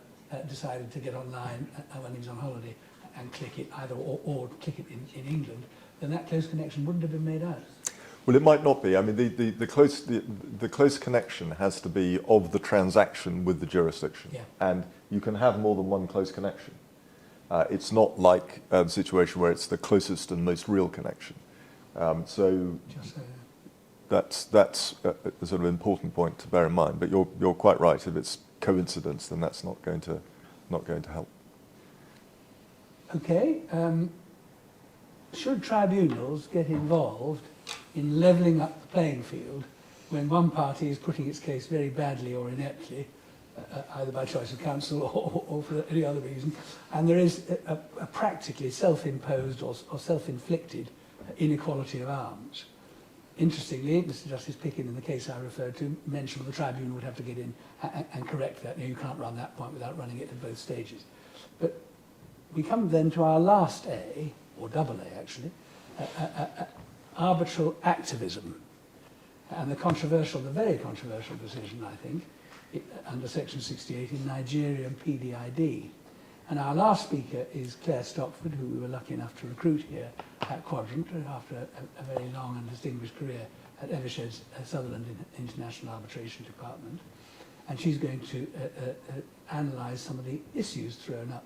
decided to get online when he was on holiday and click it either or click it in England, then that close connection wouldn't have been made out. Well, it might not be. I mean, the close connection has to be of the transaction with the jurisdiction. Yeah. And you can have more than one close connection. It's not like the situation where it's the closest and most real connection. So that's a sort of important point to bear in mind. But you're quite right. If it's coincidence, then that's not going to help. Okay. Should tribunals get involved in levelling up the playing field when one party is putting its case very badly or ineptly, either by choice of counsel or for any other reason, and there is a practically self-imposed or self-inflicted inequality of arms? Interestingly, Mr. Justice Picken, in the case I referred to, mentioned the tribunal would have to get in and correct that. No, you can't run that point without running it at both stages. But we come then to our last A, or double A actually, arbitral activism, and the very controversial decision, I think, under Section 68 in Nigerian PDID. And our last speaker is Claire Stockford, who we were lucky enough to recruit here at Quadrant after a very long and distinguished career at Evershed's Sutherland International Arbitration Department. And she's going to analyse some of the issues thrown up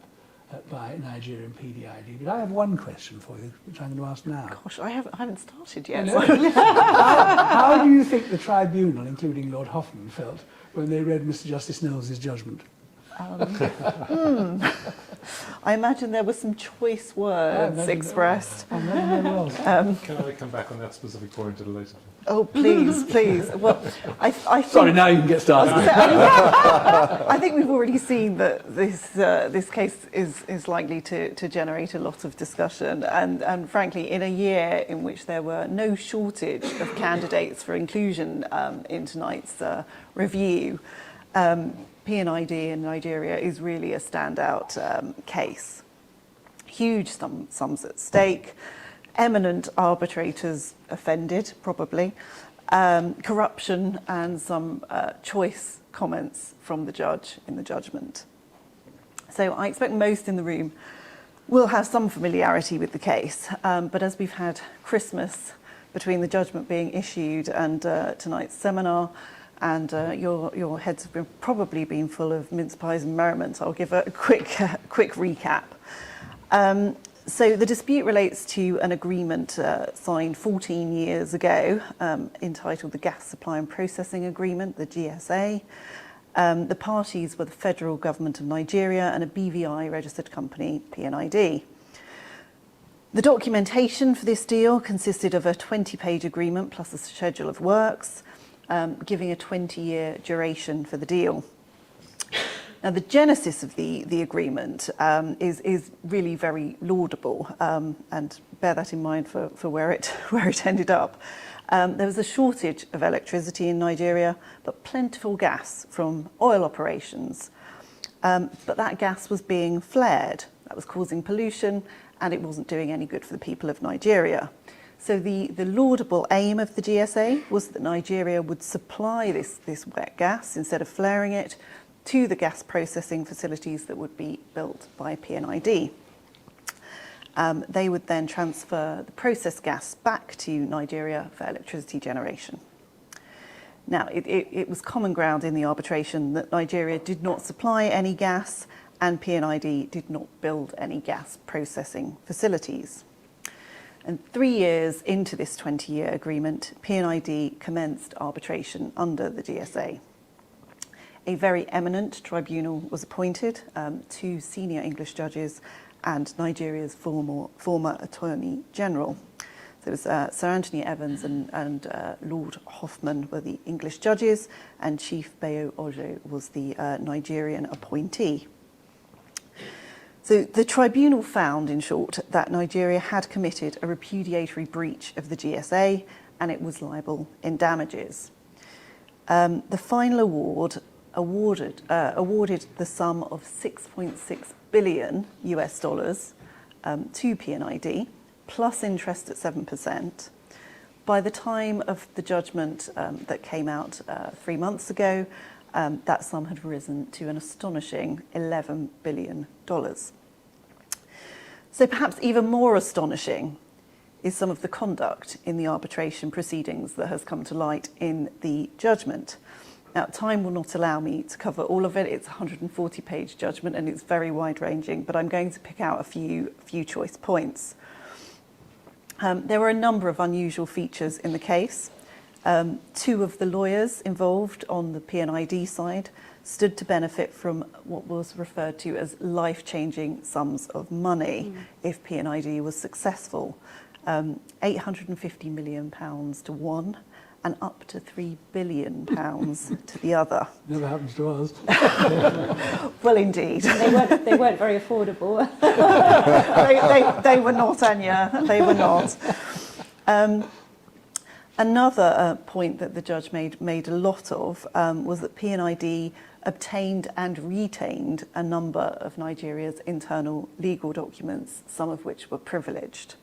by Nigerian PDID. But I have one question for you, which I'm going to ask now. Gosh, I haven't started yet. No. How do you think the tribunal, including Lord Hoffman, felt when they read Mr. Justice Knowles' judgment? I imagine there were some choice words expressed. Can I come back on that specific point at a later time? Oh, please, please. Well, I think, Sorry, now you can get started. I think we've already seen that this case is likely to generate a lot of discussion, and frankly, in a year in which there were no shortage of candidates for inclusion in tonight's review, P&ID in Nigeria is really a standout case. Huge sums at stake, eminent arbitrators offended, probably, corruption and some choice comments from the judge in the judgment. So I expect most in the room will have some familiarity with the case, but as we've had Christmas between the judgment being issued and tonight's seminar, and your heads have probably been full of mince pies and merriment, I'll give a quick recap. So the dispute relates to an agreement signed 14 years ago entitled the Gas Supply and Processing Agreement, the GSA. The parties were the federal government of Nigeria and a BVI registered company, PNID. The documentation for this deal consisted of a 20-page agreement plus a schedule of works, giving a 20-year duration for the deal. Now, the genesis of the agreement is really very laudable, and bear that in mind for where it ended up. There was a shortage of electricity in Nigeria, but plentiful gas from oil operations. But that gas was being flared. That was causing pollution, and it wasn't doing any good for the people of Nigeria. So the laudable aim of the GSA was that Nigeria would supply this wet gas, instead of flaring it, to the gas processing facilities that would be built by PNID. They would then transfer the processed gas back to Nigeria for electricity generation. Now, it was common ground in the arbitration that Nigeria did not supply any gas and PNID did not build any gas processing facilities. And 3 years into this 20-year agreement, PNID commenced arbitration under the GSA. A very eminent tribunal was appointed, 2 senior English judges and Nigeria's former Attorney General. So it was Sir Anthony Evans and Lord Hoffman were the English judges, and Chief Bayo Ojo was the Nigerian appointee. So the tribunal found, in short, that Nigeria had committed a repudiatory breach of the GSA and it was liable in damages. The final awarded the sum of $6.6 billion US dollars to PNID, plus interest at 7%. By the time of the judgment that came out 3 months ago, that sum had risen to an astonishing $11 billion. So perhaps even more astonishing is some of the conduct in the arbitration proceedings that has come to light in the judgment. Now, time will not allow me to cover all of it. It's a 140-page judgment and it's very wide-ranging, but I'm going to pick out a few choice points. There were a number of unusual features in the case. 2 of the lawyers involved on the PNID side stood to benefit from what was referred to as life-changing sums of money if PNID was successful. £850 million to one, and up to £3 billion to the other. Never happens to us. Well, indeed. They weren't very affordable. They were not, Ania. They were not. Another point that the judge made a lot of was that PNID obtained and retained a number of Nigeria's internal legal documents, some of which were privileged.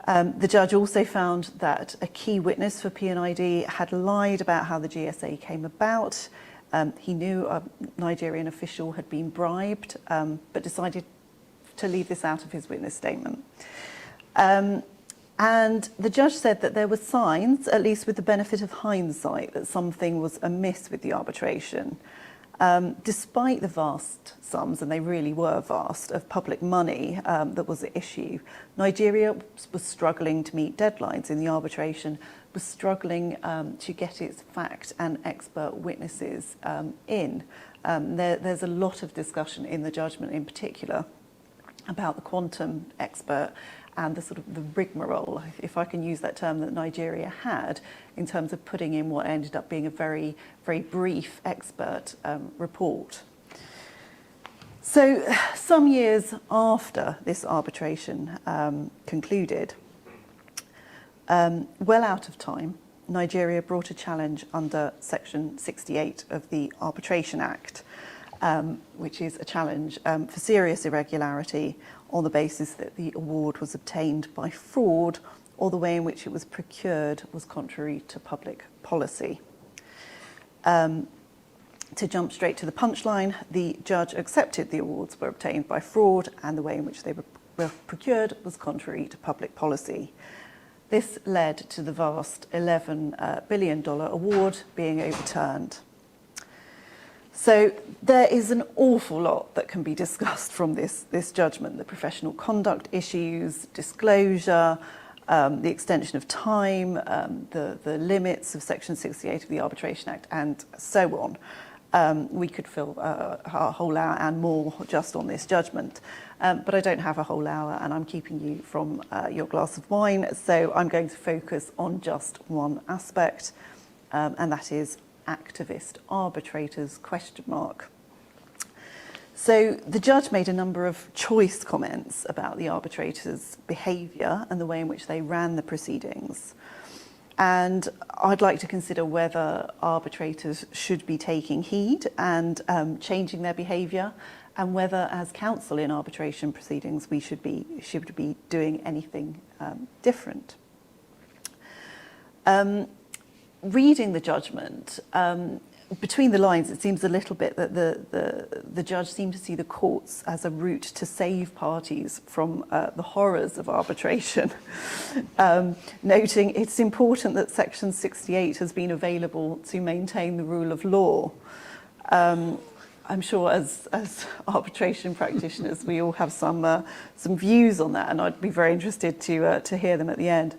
The judge also found that a key witness for PNID had lied about how the GSA came about. He knew a Nigerian official had been bribed, but decided to leave this out of his witness statement. And the judge said that there were signs, at least with the benefit of hindsight, that something was amiss with the arbitration. Despite the vast sums, and they really were vast, of public money that was at issue, Nigeria was struggling to meet deadlines in the arbitration, was struggling to get its fact and expert witnesses in. There's a lot of discussion in the judgment in particular about the quantum expert and the sort of the rigmarole, if I can use that term, that Nigeria had in terms of putting in what ended up being a very, very brief expert report. So some years after this arbitration concluded, well out of time, Nigeria brought a challenge under Section 68 of the Arbitration Act, which is a challenge for serious irregularity on the basis that the award was obtained by fraud or the way in which it was procured was contrary to public policy. To jump straight to the punchline, the judge accepted the awards were obtained by fraud and the way in which they were procured was contrary to public policy. This led to the vast $11 billion award being overturned. So there is an awful lot that can be discussed from this judgment: the professional conduct issues, disclosure, the extension of time, the limits of Section 68 of the Arbitration Act, and so on. We could fill a whole hour and more just on this judgment, but I don't have a whole hour, and I'm keeping you from your glass of wine, so I'm going to focus on just one aspect, and that is activist arbitrators, ? So the judge made a number of choice comments about the arbitrators' behaviour and the way in which they ran the proceedings. And I'd like to consider whether arbitrators should be taking heed and changing their behaviour, and whether, as counsel in arbitration proceedings, we should be doing anything different. Reading the judgment, between the lines, it seems a little bit that the judge seemed to see the courts as a route to save parties from the horrors of arbitration, noting it's important that Section 68 has been available to maintain the rule of law. I'm sure as arbitration practitioners, we all have some views on that, and I'd be very interested to hear them at the end.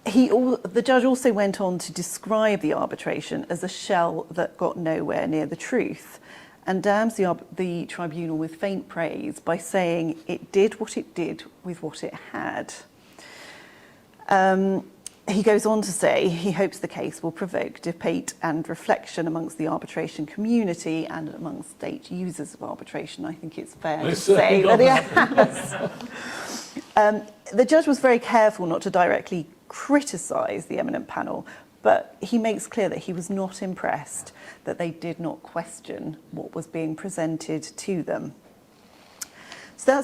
The judge also went on to describe the arbitration as a shell that got nowhere near the truth, and damns the tribunal with faint praise by saying it did what it did with what it had. He goes on to say he hopes the case will provoke debate and reflection amongst the arbitration community and amongst state users of arbitration. I think it's fair to say that it has. The judge was very careful not to directly criticise the eminent panel, but he makes clear that he was not impressed that they did not question what was being presented to them. So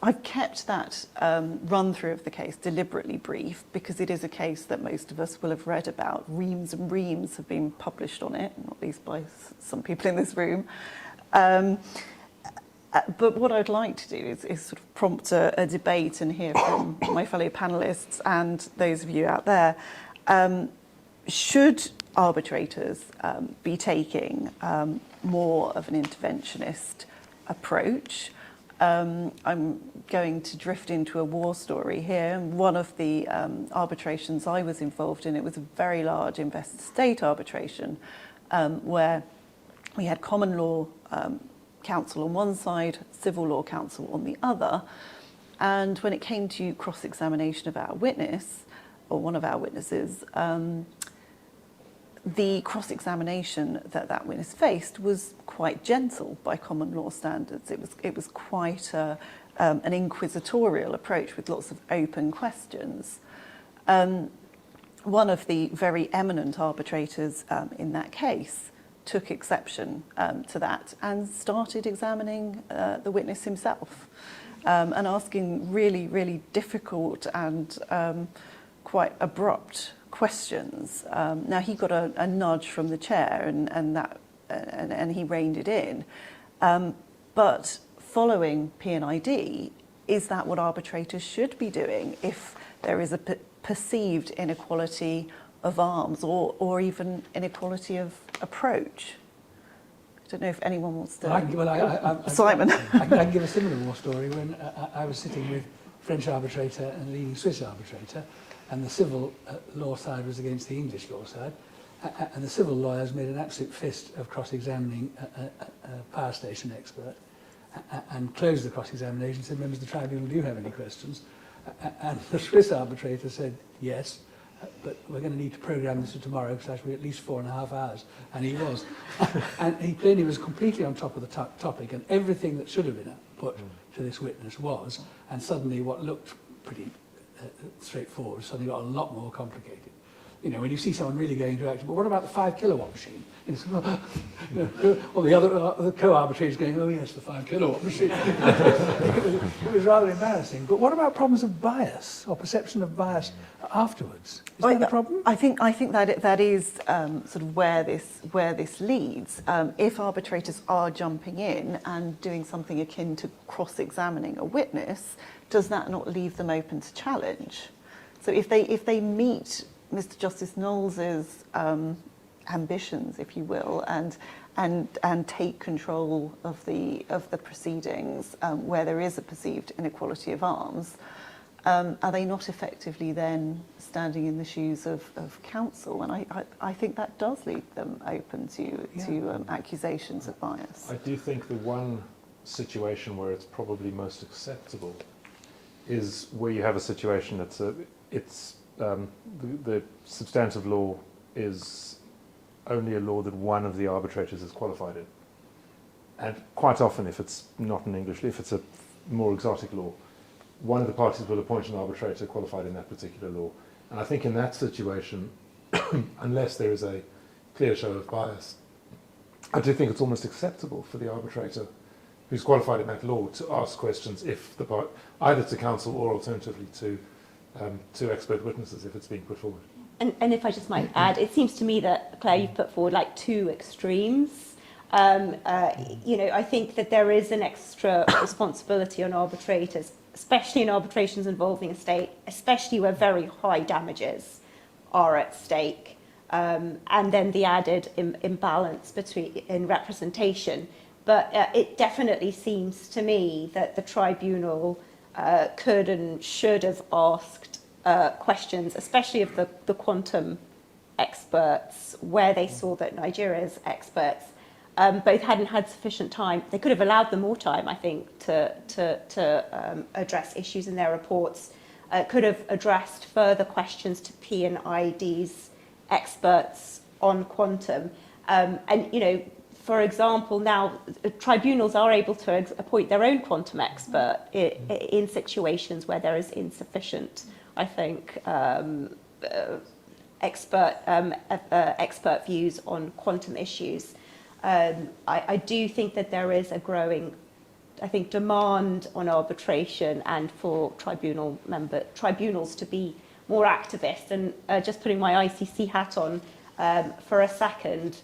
I've kept that run through of the case deliberately brief, because it is a case that most of us will have read about. Reams and reams have been published on it, not least by some people in this room. But what I'd like to do is sort of prompt a debate and hear from my fellow panellists and those of you out there. Should arbitrators be taking more of an interventionist approach? I'm going to drift into a war story here. One of the arbitrations I was involved in, it was a very large investor-state arbitration where we had common law counsel on one side, civil law counsel on the other, and when it came to cross-examination of our witness, or one of our witnesses, the cross-examination that witness faced was quite gentle by common law standards. It was quite an inquisitorial approach with lots of open questions. One of the very eminent arbitrators in that case took exception to that and started examining the witness himself and asking really, really difficult and quite abrupt questions. Now he got a nudge from the chair and he reined it in. But following P&ID, is that what arbitrators should be doing if there is a perceived inequality of arms or even inequality of approach? I don't know if anyone wants to... Simon. I can give a similar war story when I was sitting with French arbitrator and leading Swiss arbitrator, and the civil law side was against the English law side, and the civil lawyers made an absolute fist of cross-examining a power station expert and closed the cross-examination and said, members of the tribunal, do you have any questions? And the Swiss arbitrator said, yes, but we're going to need to programme this for tomorrow because that will be at least 4.5 hours. And he was. And he plainly was completely on top of the topic, and everything that should have been put to this witness was, and suddenly what looked pretty straightforward suddenly got a lot more complicated. You know, when you see someone really going into action, but what about the 5 kilowatt machine? Or the other co-arbitrators going, oh yes, the 5 kilowatt machine. It was rather embarrassing. But what about problems of bias or perception of bias afterwards? Is that a problem? I think that is sort of where this leads. If arbitrators are jumping in and doing something akin to cross-examining a witness, does that not leave them open to challenge? So if they meet Mr. Justice Knowles's ambitions, if you will, and take control of the proceedings where there is a perceived inequality of arms, are they not effectively then standing in the shoes of counsel? And I think that does leave them open to accusations of bias. I do think the one situation where it's probably most acceptable is where you have a situation that's the substantive law is only a law that one of the arbitrators is qualified in. And quite often, if it's not an English, if it's a more exotic law, one of the parties will appoint an arbitrator qualified in that particular law. And I think in that situation, unless there is a clear show of bias, I do think it's almost acceptable for the arbitrator who's qualified in that law to ask questions if the part, either to counsel or alternatively to expert witnesses if it's being put forward. And if I just might add, it seems to me that, Claire, you've put forward like two extremes. I think that there is an extra responsibility on arbitrators, especially in arbitrations involving a state, especially where very high damages are at stake, and then the added imbalance in representation. But it definitely seems to me that the tribunal could and should have asked questions, especially of the quantum experts, where they saw that Nigeria's experts both hadn't had sufficient time. They could have allowed them more time, I think, to address issues in their reports. Could have addressed further questions to P&ID's experts on quantum. For example, now tribunals are able to appoint their own quantum expert in situations where there is insufficient, I think, expert views on quantum issues. I do think that there is a growing, I think, demand on arbitration and for tribunals to be more activist. And just putting my ICC hat on for a second,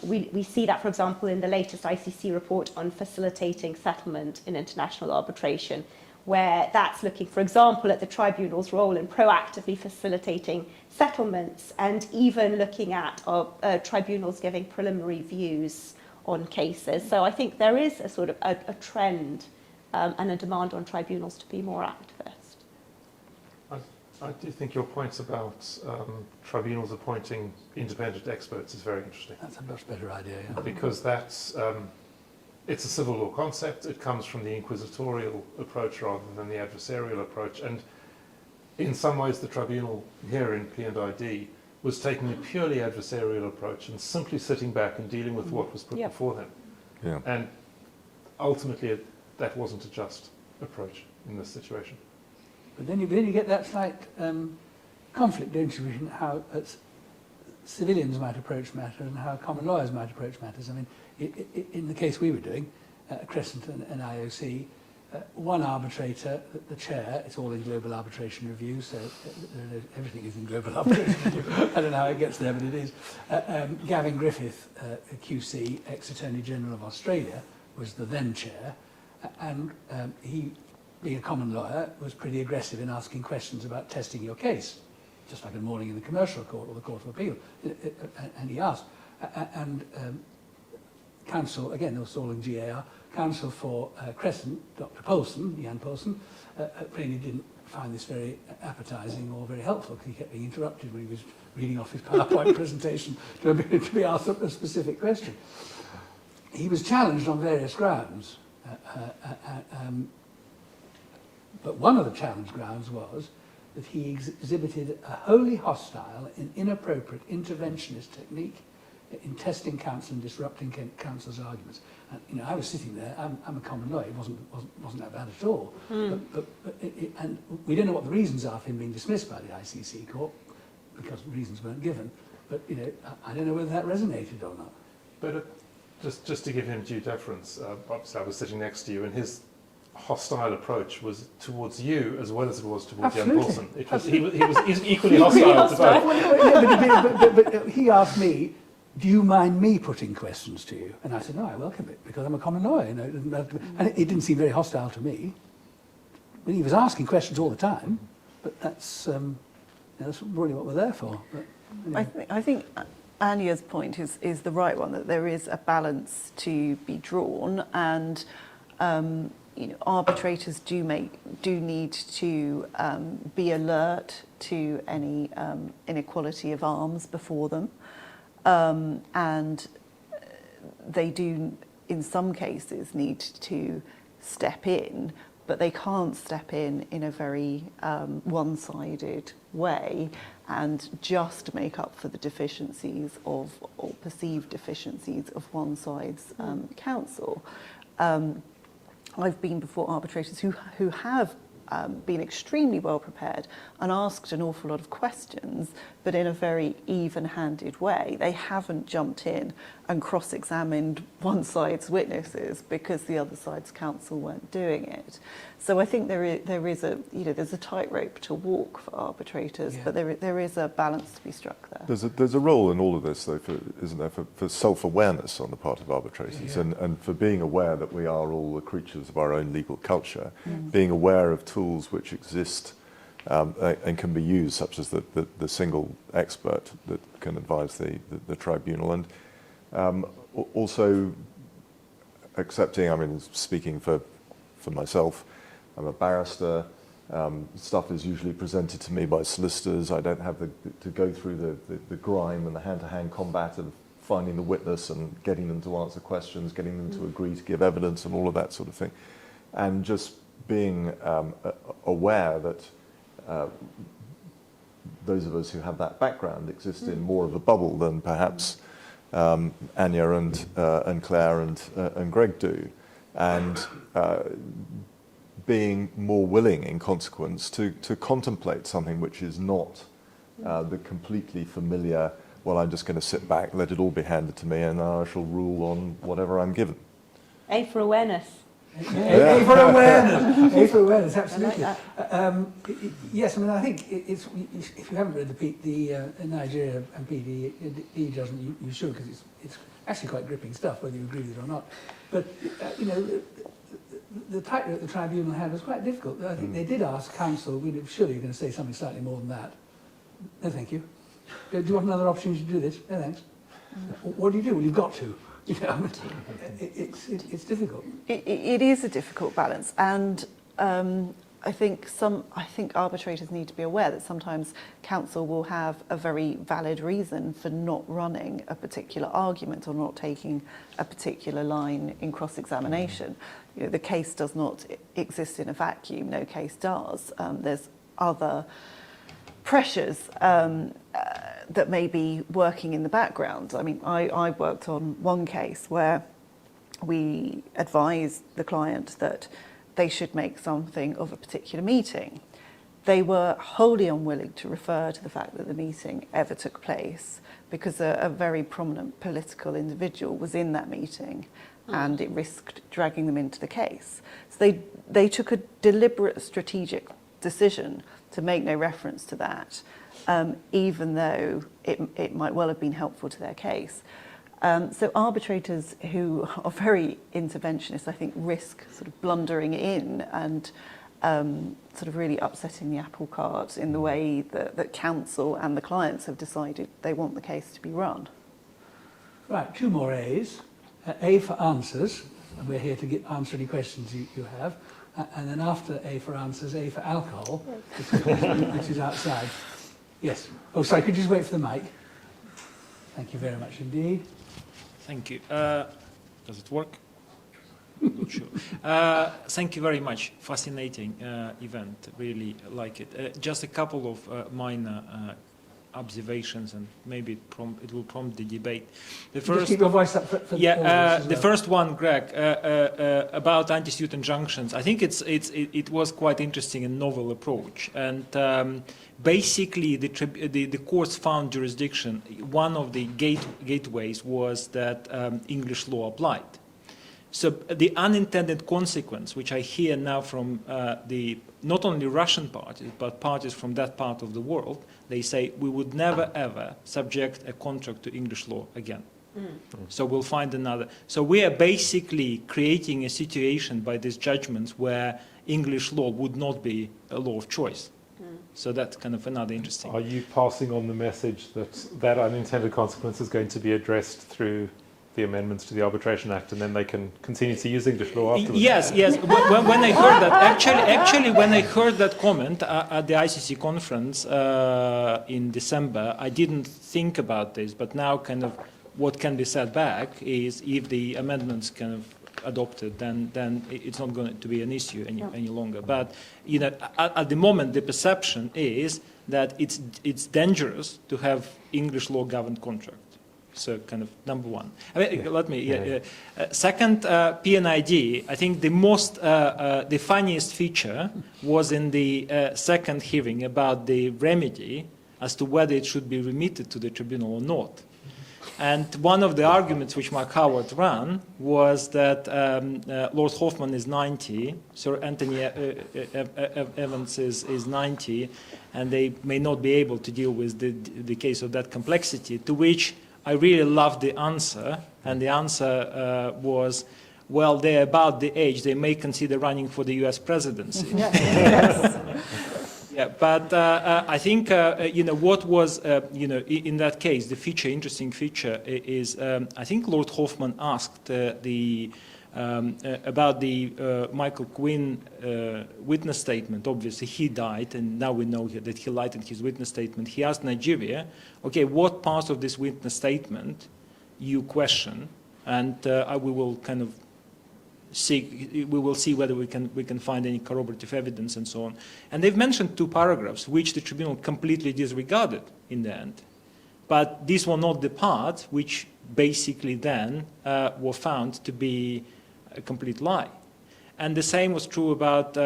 we see that, for example, in the latest ICC report on facilitating settlement in international arbitration, where that's looking, for example, at the tribunal's role in proactively facilitating settlements and even looking at tribunals giving preliminary views on cases. So I think there is a sort of a trend and a demand on tribunals to be more activist. I do think your points about tribunals appointing independent experts is very interesting. That's a much better idea, yeah. Because that's, it's a civil law concept. It comes from the inquisitorial approach rather than the adversarial approach. And in some ways, the tribunal here in P&ID was taking a purely adversarial approach and simply sitting back and dealing with what was put before them. Yeah. And ultimately, that wasn't a just approach in this situation. But then you get that slight conflict, don't you, between how civilians might approach matters and how common lawyers might approach matters. I mean, in the case we were doing, Crescent and IOC, one arbitrator, the chair, it's all in global arbitration review, so everything is in global arbitration review. I don't know how it gets there, but it is. Gavin Griffith, QC, ex-Attorney General of Australia, was the then chair, and he, being a common lawyer, was pretty aggressive in asking questions about testing your case, just like a morning in the commercial court or the Court of Appeal. And he asked, counsel, again, they were all in GAR, counsel for Crescent, Dr. Poulsen, Jan Poulsen, plainly didn't find this very appetizing or very helpful because he kept being interrupted when he was reading off his PowerPoint presentation to be asked a specific question. He was challenged on various grounds. But one of the challenge grounds was that he exhibited a wholly hostile and inappropriate interventionist technique in testing counsel and disrupting counsel's arguments. And I was sitting there. I'm a common lawyer. It wasn't that bad at all. And we don't know what the reasons are for him being dismissed by the ICC court because reasons weren't given. But I don't know whether that resonated or not. But just to give him due deference, obviously I was sitting next to you, and his hostile approach was towards you as well as it was towards Jan Poulsen. He was equally hostile to both. But he asked me, do you mind me putting questions to you? And I said, no, I welcome it, because I'm a common lawyer. It doesn't have to be, and it didn't seem very hostile to me. But he was asking questions all the time, but that's really what we're there for. But, I Ania's point is the right one, that there is a balance to be drawn, and arbitrators do need to be alert to any inequality of arms before them, and they do, in some cases, need to step in, but they can't step in a very one-sided way and just make up for the deficiencies or perceived deficiencies of one side's counsel. I've been before arbitrators who have been extremely well prepared and asked an awful lot of questions, but in a very even-handed way. They haven't jumped in and cross-examined one side's witnesses because the other side's counsel weren't doing it. So I think there is there's a tightrope to walk for arbitrators, but there is a balance to be struck there. There's a role in all of this, though, isn't there, for self-awareness on the part of arbitrators, and for being aware that we are all the creatures of our own legal culture, being aware of tools which exist and can be used, such as the single expert that can advise the tribunal, and also accepting, I mean, speaking for myself, I'm a barrister. Stuff is usually presented to me by solicitors. I don't have to go through the grime and the hand-to-hand combat of finding the witness and getting them to answer questions, getting them to agree to give evidence and all of that sort of thing. And just being aware that those of us who have that background exist in more of a bubble than perhaps Ania and Claire and Greg do. And being more willing, in consequence, to contemplate something which is not the completely familiar, well, I'm just going to sit back, let it all be handed to me, and I shall rule on whatever I'm given. A for awareness. A for awareness. A for awareness, absolutely. I like Yes, I mean, I think it's if you haven't read the Nigeria and PD doesn't, you should, because it's actually quite gripping stuff, whether you agree with it or not. But the tightrope the tribunal had was quite difficult. I think they did ask counsel, surely you're going to say something slightly more than that. No, thank you. Do you want another opportunity to do this? No, thanks. What do you do? Well, you've got to. It's difficult. It is a difficult balance, and I think arbitrators need to be aware that sometimes counsel will have a very valid reason for not running a particular argument or not taking a particular line in cross-examination. The case does not exist in a vacuum. No case does. There's other pressures that may be working in the background. I mean, I worked on one case where we advised the client that they should make something of a particular meeting. They were wholly unwilling to refer to the fact that the meeting ever took place because a very prominent political individual was in that meeting and it risked dragging them into the case. So they took a deliberate strategic decision to make no reference to that, even though it might well have been helpful to their case. So arbitrators who are very interventionist, I think, risk sort of blundering in and sort of really upsetting the apple cart in the way that counsel and the clients have decided they want the case to be run. Right, two more A's. A for answers, and we're here to answer any questions you have. And then after A for answers, A for alcohol, which is outside. Yes. Oh, sorry, could you just wait for the mic? Thank you very much indeed. Thank you. Does it work? Not sure. Thank you very much. Fascinating event. Really like it. Just a couple of minor observations, and maybe it will prompt the debate. The first, just keep your voice up for the first one, Greg, about Antisuit injunctions. I think it was quite interesting and novel approach, and basically the courts found jurisdiction. One of the gateways was that English law applied. So the unintended consequence, which I hear now from not only Russian parties, but parties from that part of the world, they say we would never ever subject a contract to English law again. So we'll find another. So we are basically creating a situation by these judgments where English law would not be a law of choice. So that's kind of another interesting. Are you passing on the message that that unintended consequence is going to be addressed through the amendments to the Arbitration Act, and then they can continue to use English law afterwards? Yes. When I heard that, actually, when I heard that comment at the ICC conference in December, I didn't think about this. But now, kind of, what can be said back is if the amendments kind of adopted, then it's not going to be an issue any longer. But you know, at the moment, the perception is that it's dangerous to have English law governed contract. So kind of number one. I mean, let me. Second, PNID. I think the funniest feature was in the second hearing about the remedy as to whether it should be remitted to the tribunal or not. And one of the arguments which Mark Howard ran was that Lord Hoffman is 90, Sir Anthony Evans is 90, and they may not be able to deal with the case of that complexity, to which I really loved the answer, and the answer was, well, they're about the age, they may consider running for the US presidency. Yes. Yeah, but I think, you know, what was, you know, in that case, the interesting feature is, I think Lord Hoffman asked about the Michael Quinn witness statement. Obviously, he died, and now we know that he lied in his witness statement. He asked Nigeria, okay, what part of this witness statement you question, and we will kind of we will see whether we can find any corroborative evidence and so on. And they've mentioned two paragraphs which the tribunal completely disregarded in the end. But these were not the parts which basically then were found to be a complete lie. And the same was true about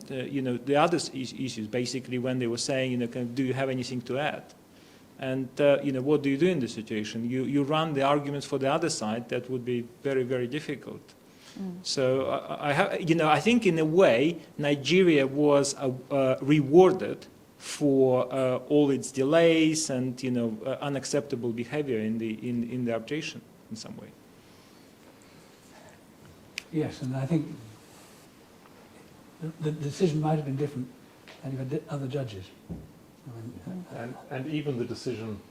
you know, the other issues, basically when they were saying, you know, do you have anything to add? And you know, what do you do in this situation? You run the arguments for the other side. That would be very, very difficult. So I think in a way Nigeria was rewarded for all its delays and, you know, unacceptable behavior in the arbitration in some way. Yes, and I think the decision might have been different had you had other judges. I mean, And even the decision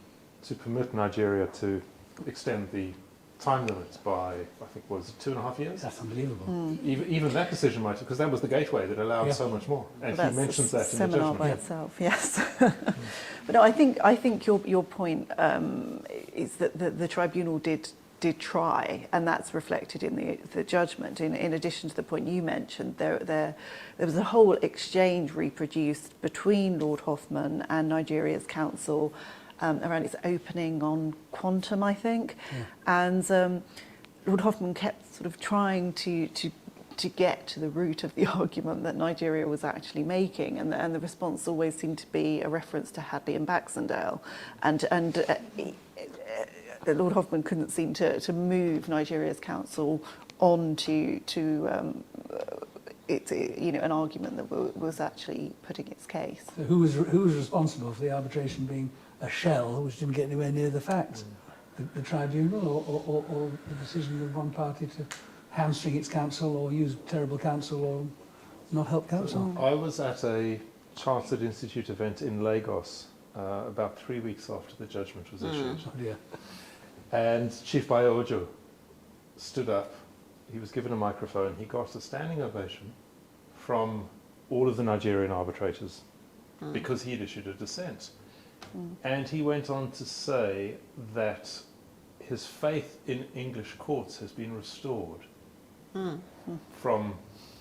to permit Nigeria to extend the time limits by, I think, was 2.5 years? that's unbelievable. Even that decision might have, because that was the gateway that allowed so much more. And Well, he mentions that in the seminar judgment. by itself, yes. But no, I think your point is that the tribunal did try, and that's reflected in the judgment. In addition to the point you mentioned, there was a whole exchange reproduced between Lord Hoffman and Nigeria's counsel around its opening on quantum, I think. And Lord Hoffman kept sort of trying to get to the root of the argument that Nigeria was actually making, and the response always seemed to be a reference to Hadley and Baxendale, and Lord Hoffman couldn't seem to move Nigeria's counsel on to you know, an argument that was actually putting its case. So who was responsible for the arbitration being a shell which didn't get anywhere near the facts? The tribunal or the decision of one party to hamstring its counsel or use terrible counsel or not help counsel? I was at a Chartered Institute event in Lagos about 3 weeks after the judgment was issued. Oh dear. And Chief Bayojo stood up. He was given a microphone. He got a standing ovation from all of the Nigerian arbitrators because he'd issued a dissent. And he went on to say that his faith in English courts has been restored from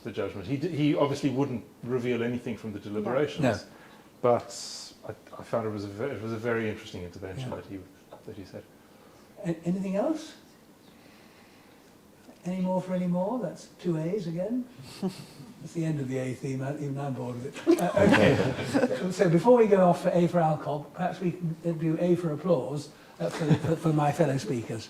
the judgment. He obviously wouldn't reveal anything from the deliberations, No. but I found it was a very interesting intervention that he said. Anything else? Any more for any more? That's 2 A's again. That's the end of the A theme, even I'm bored of it. Okay, so before we go off for A for alcohol, perhaps we can do A for applause for my fellow speakers.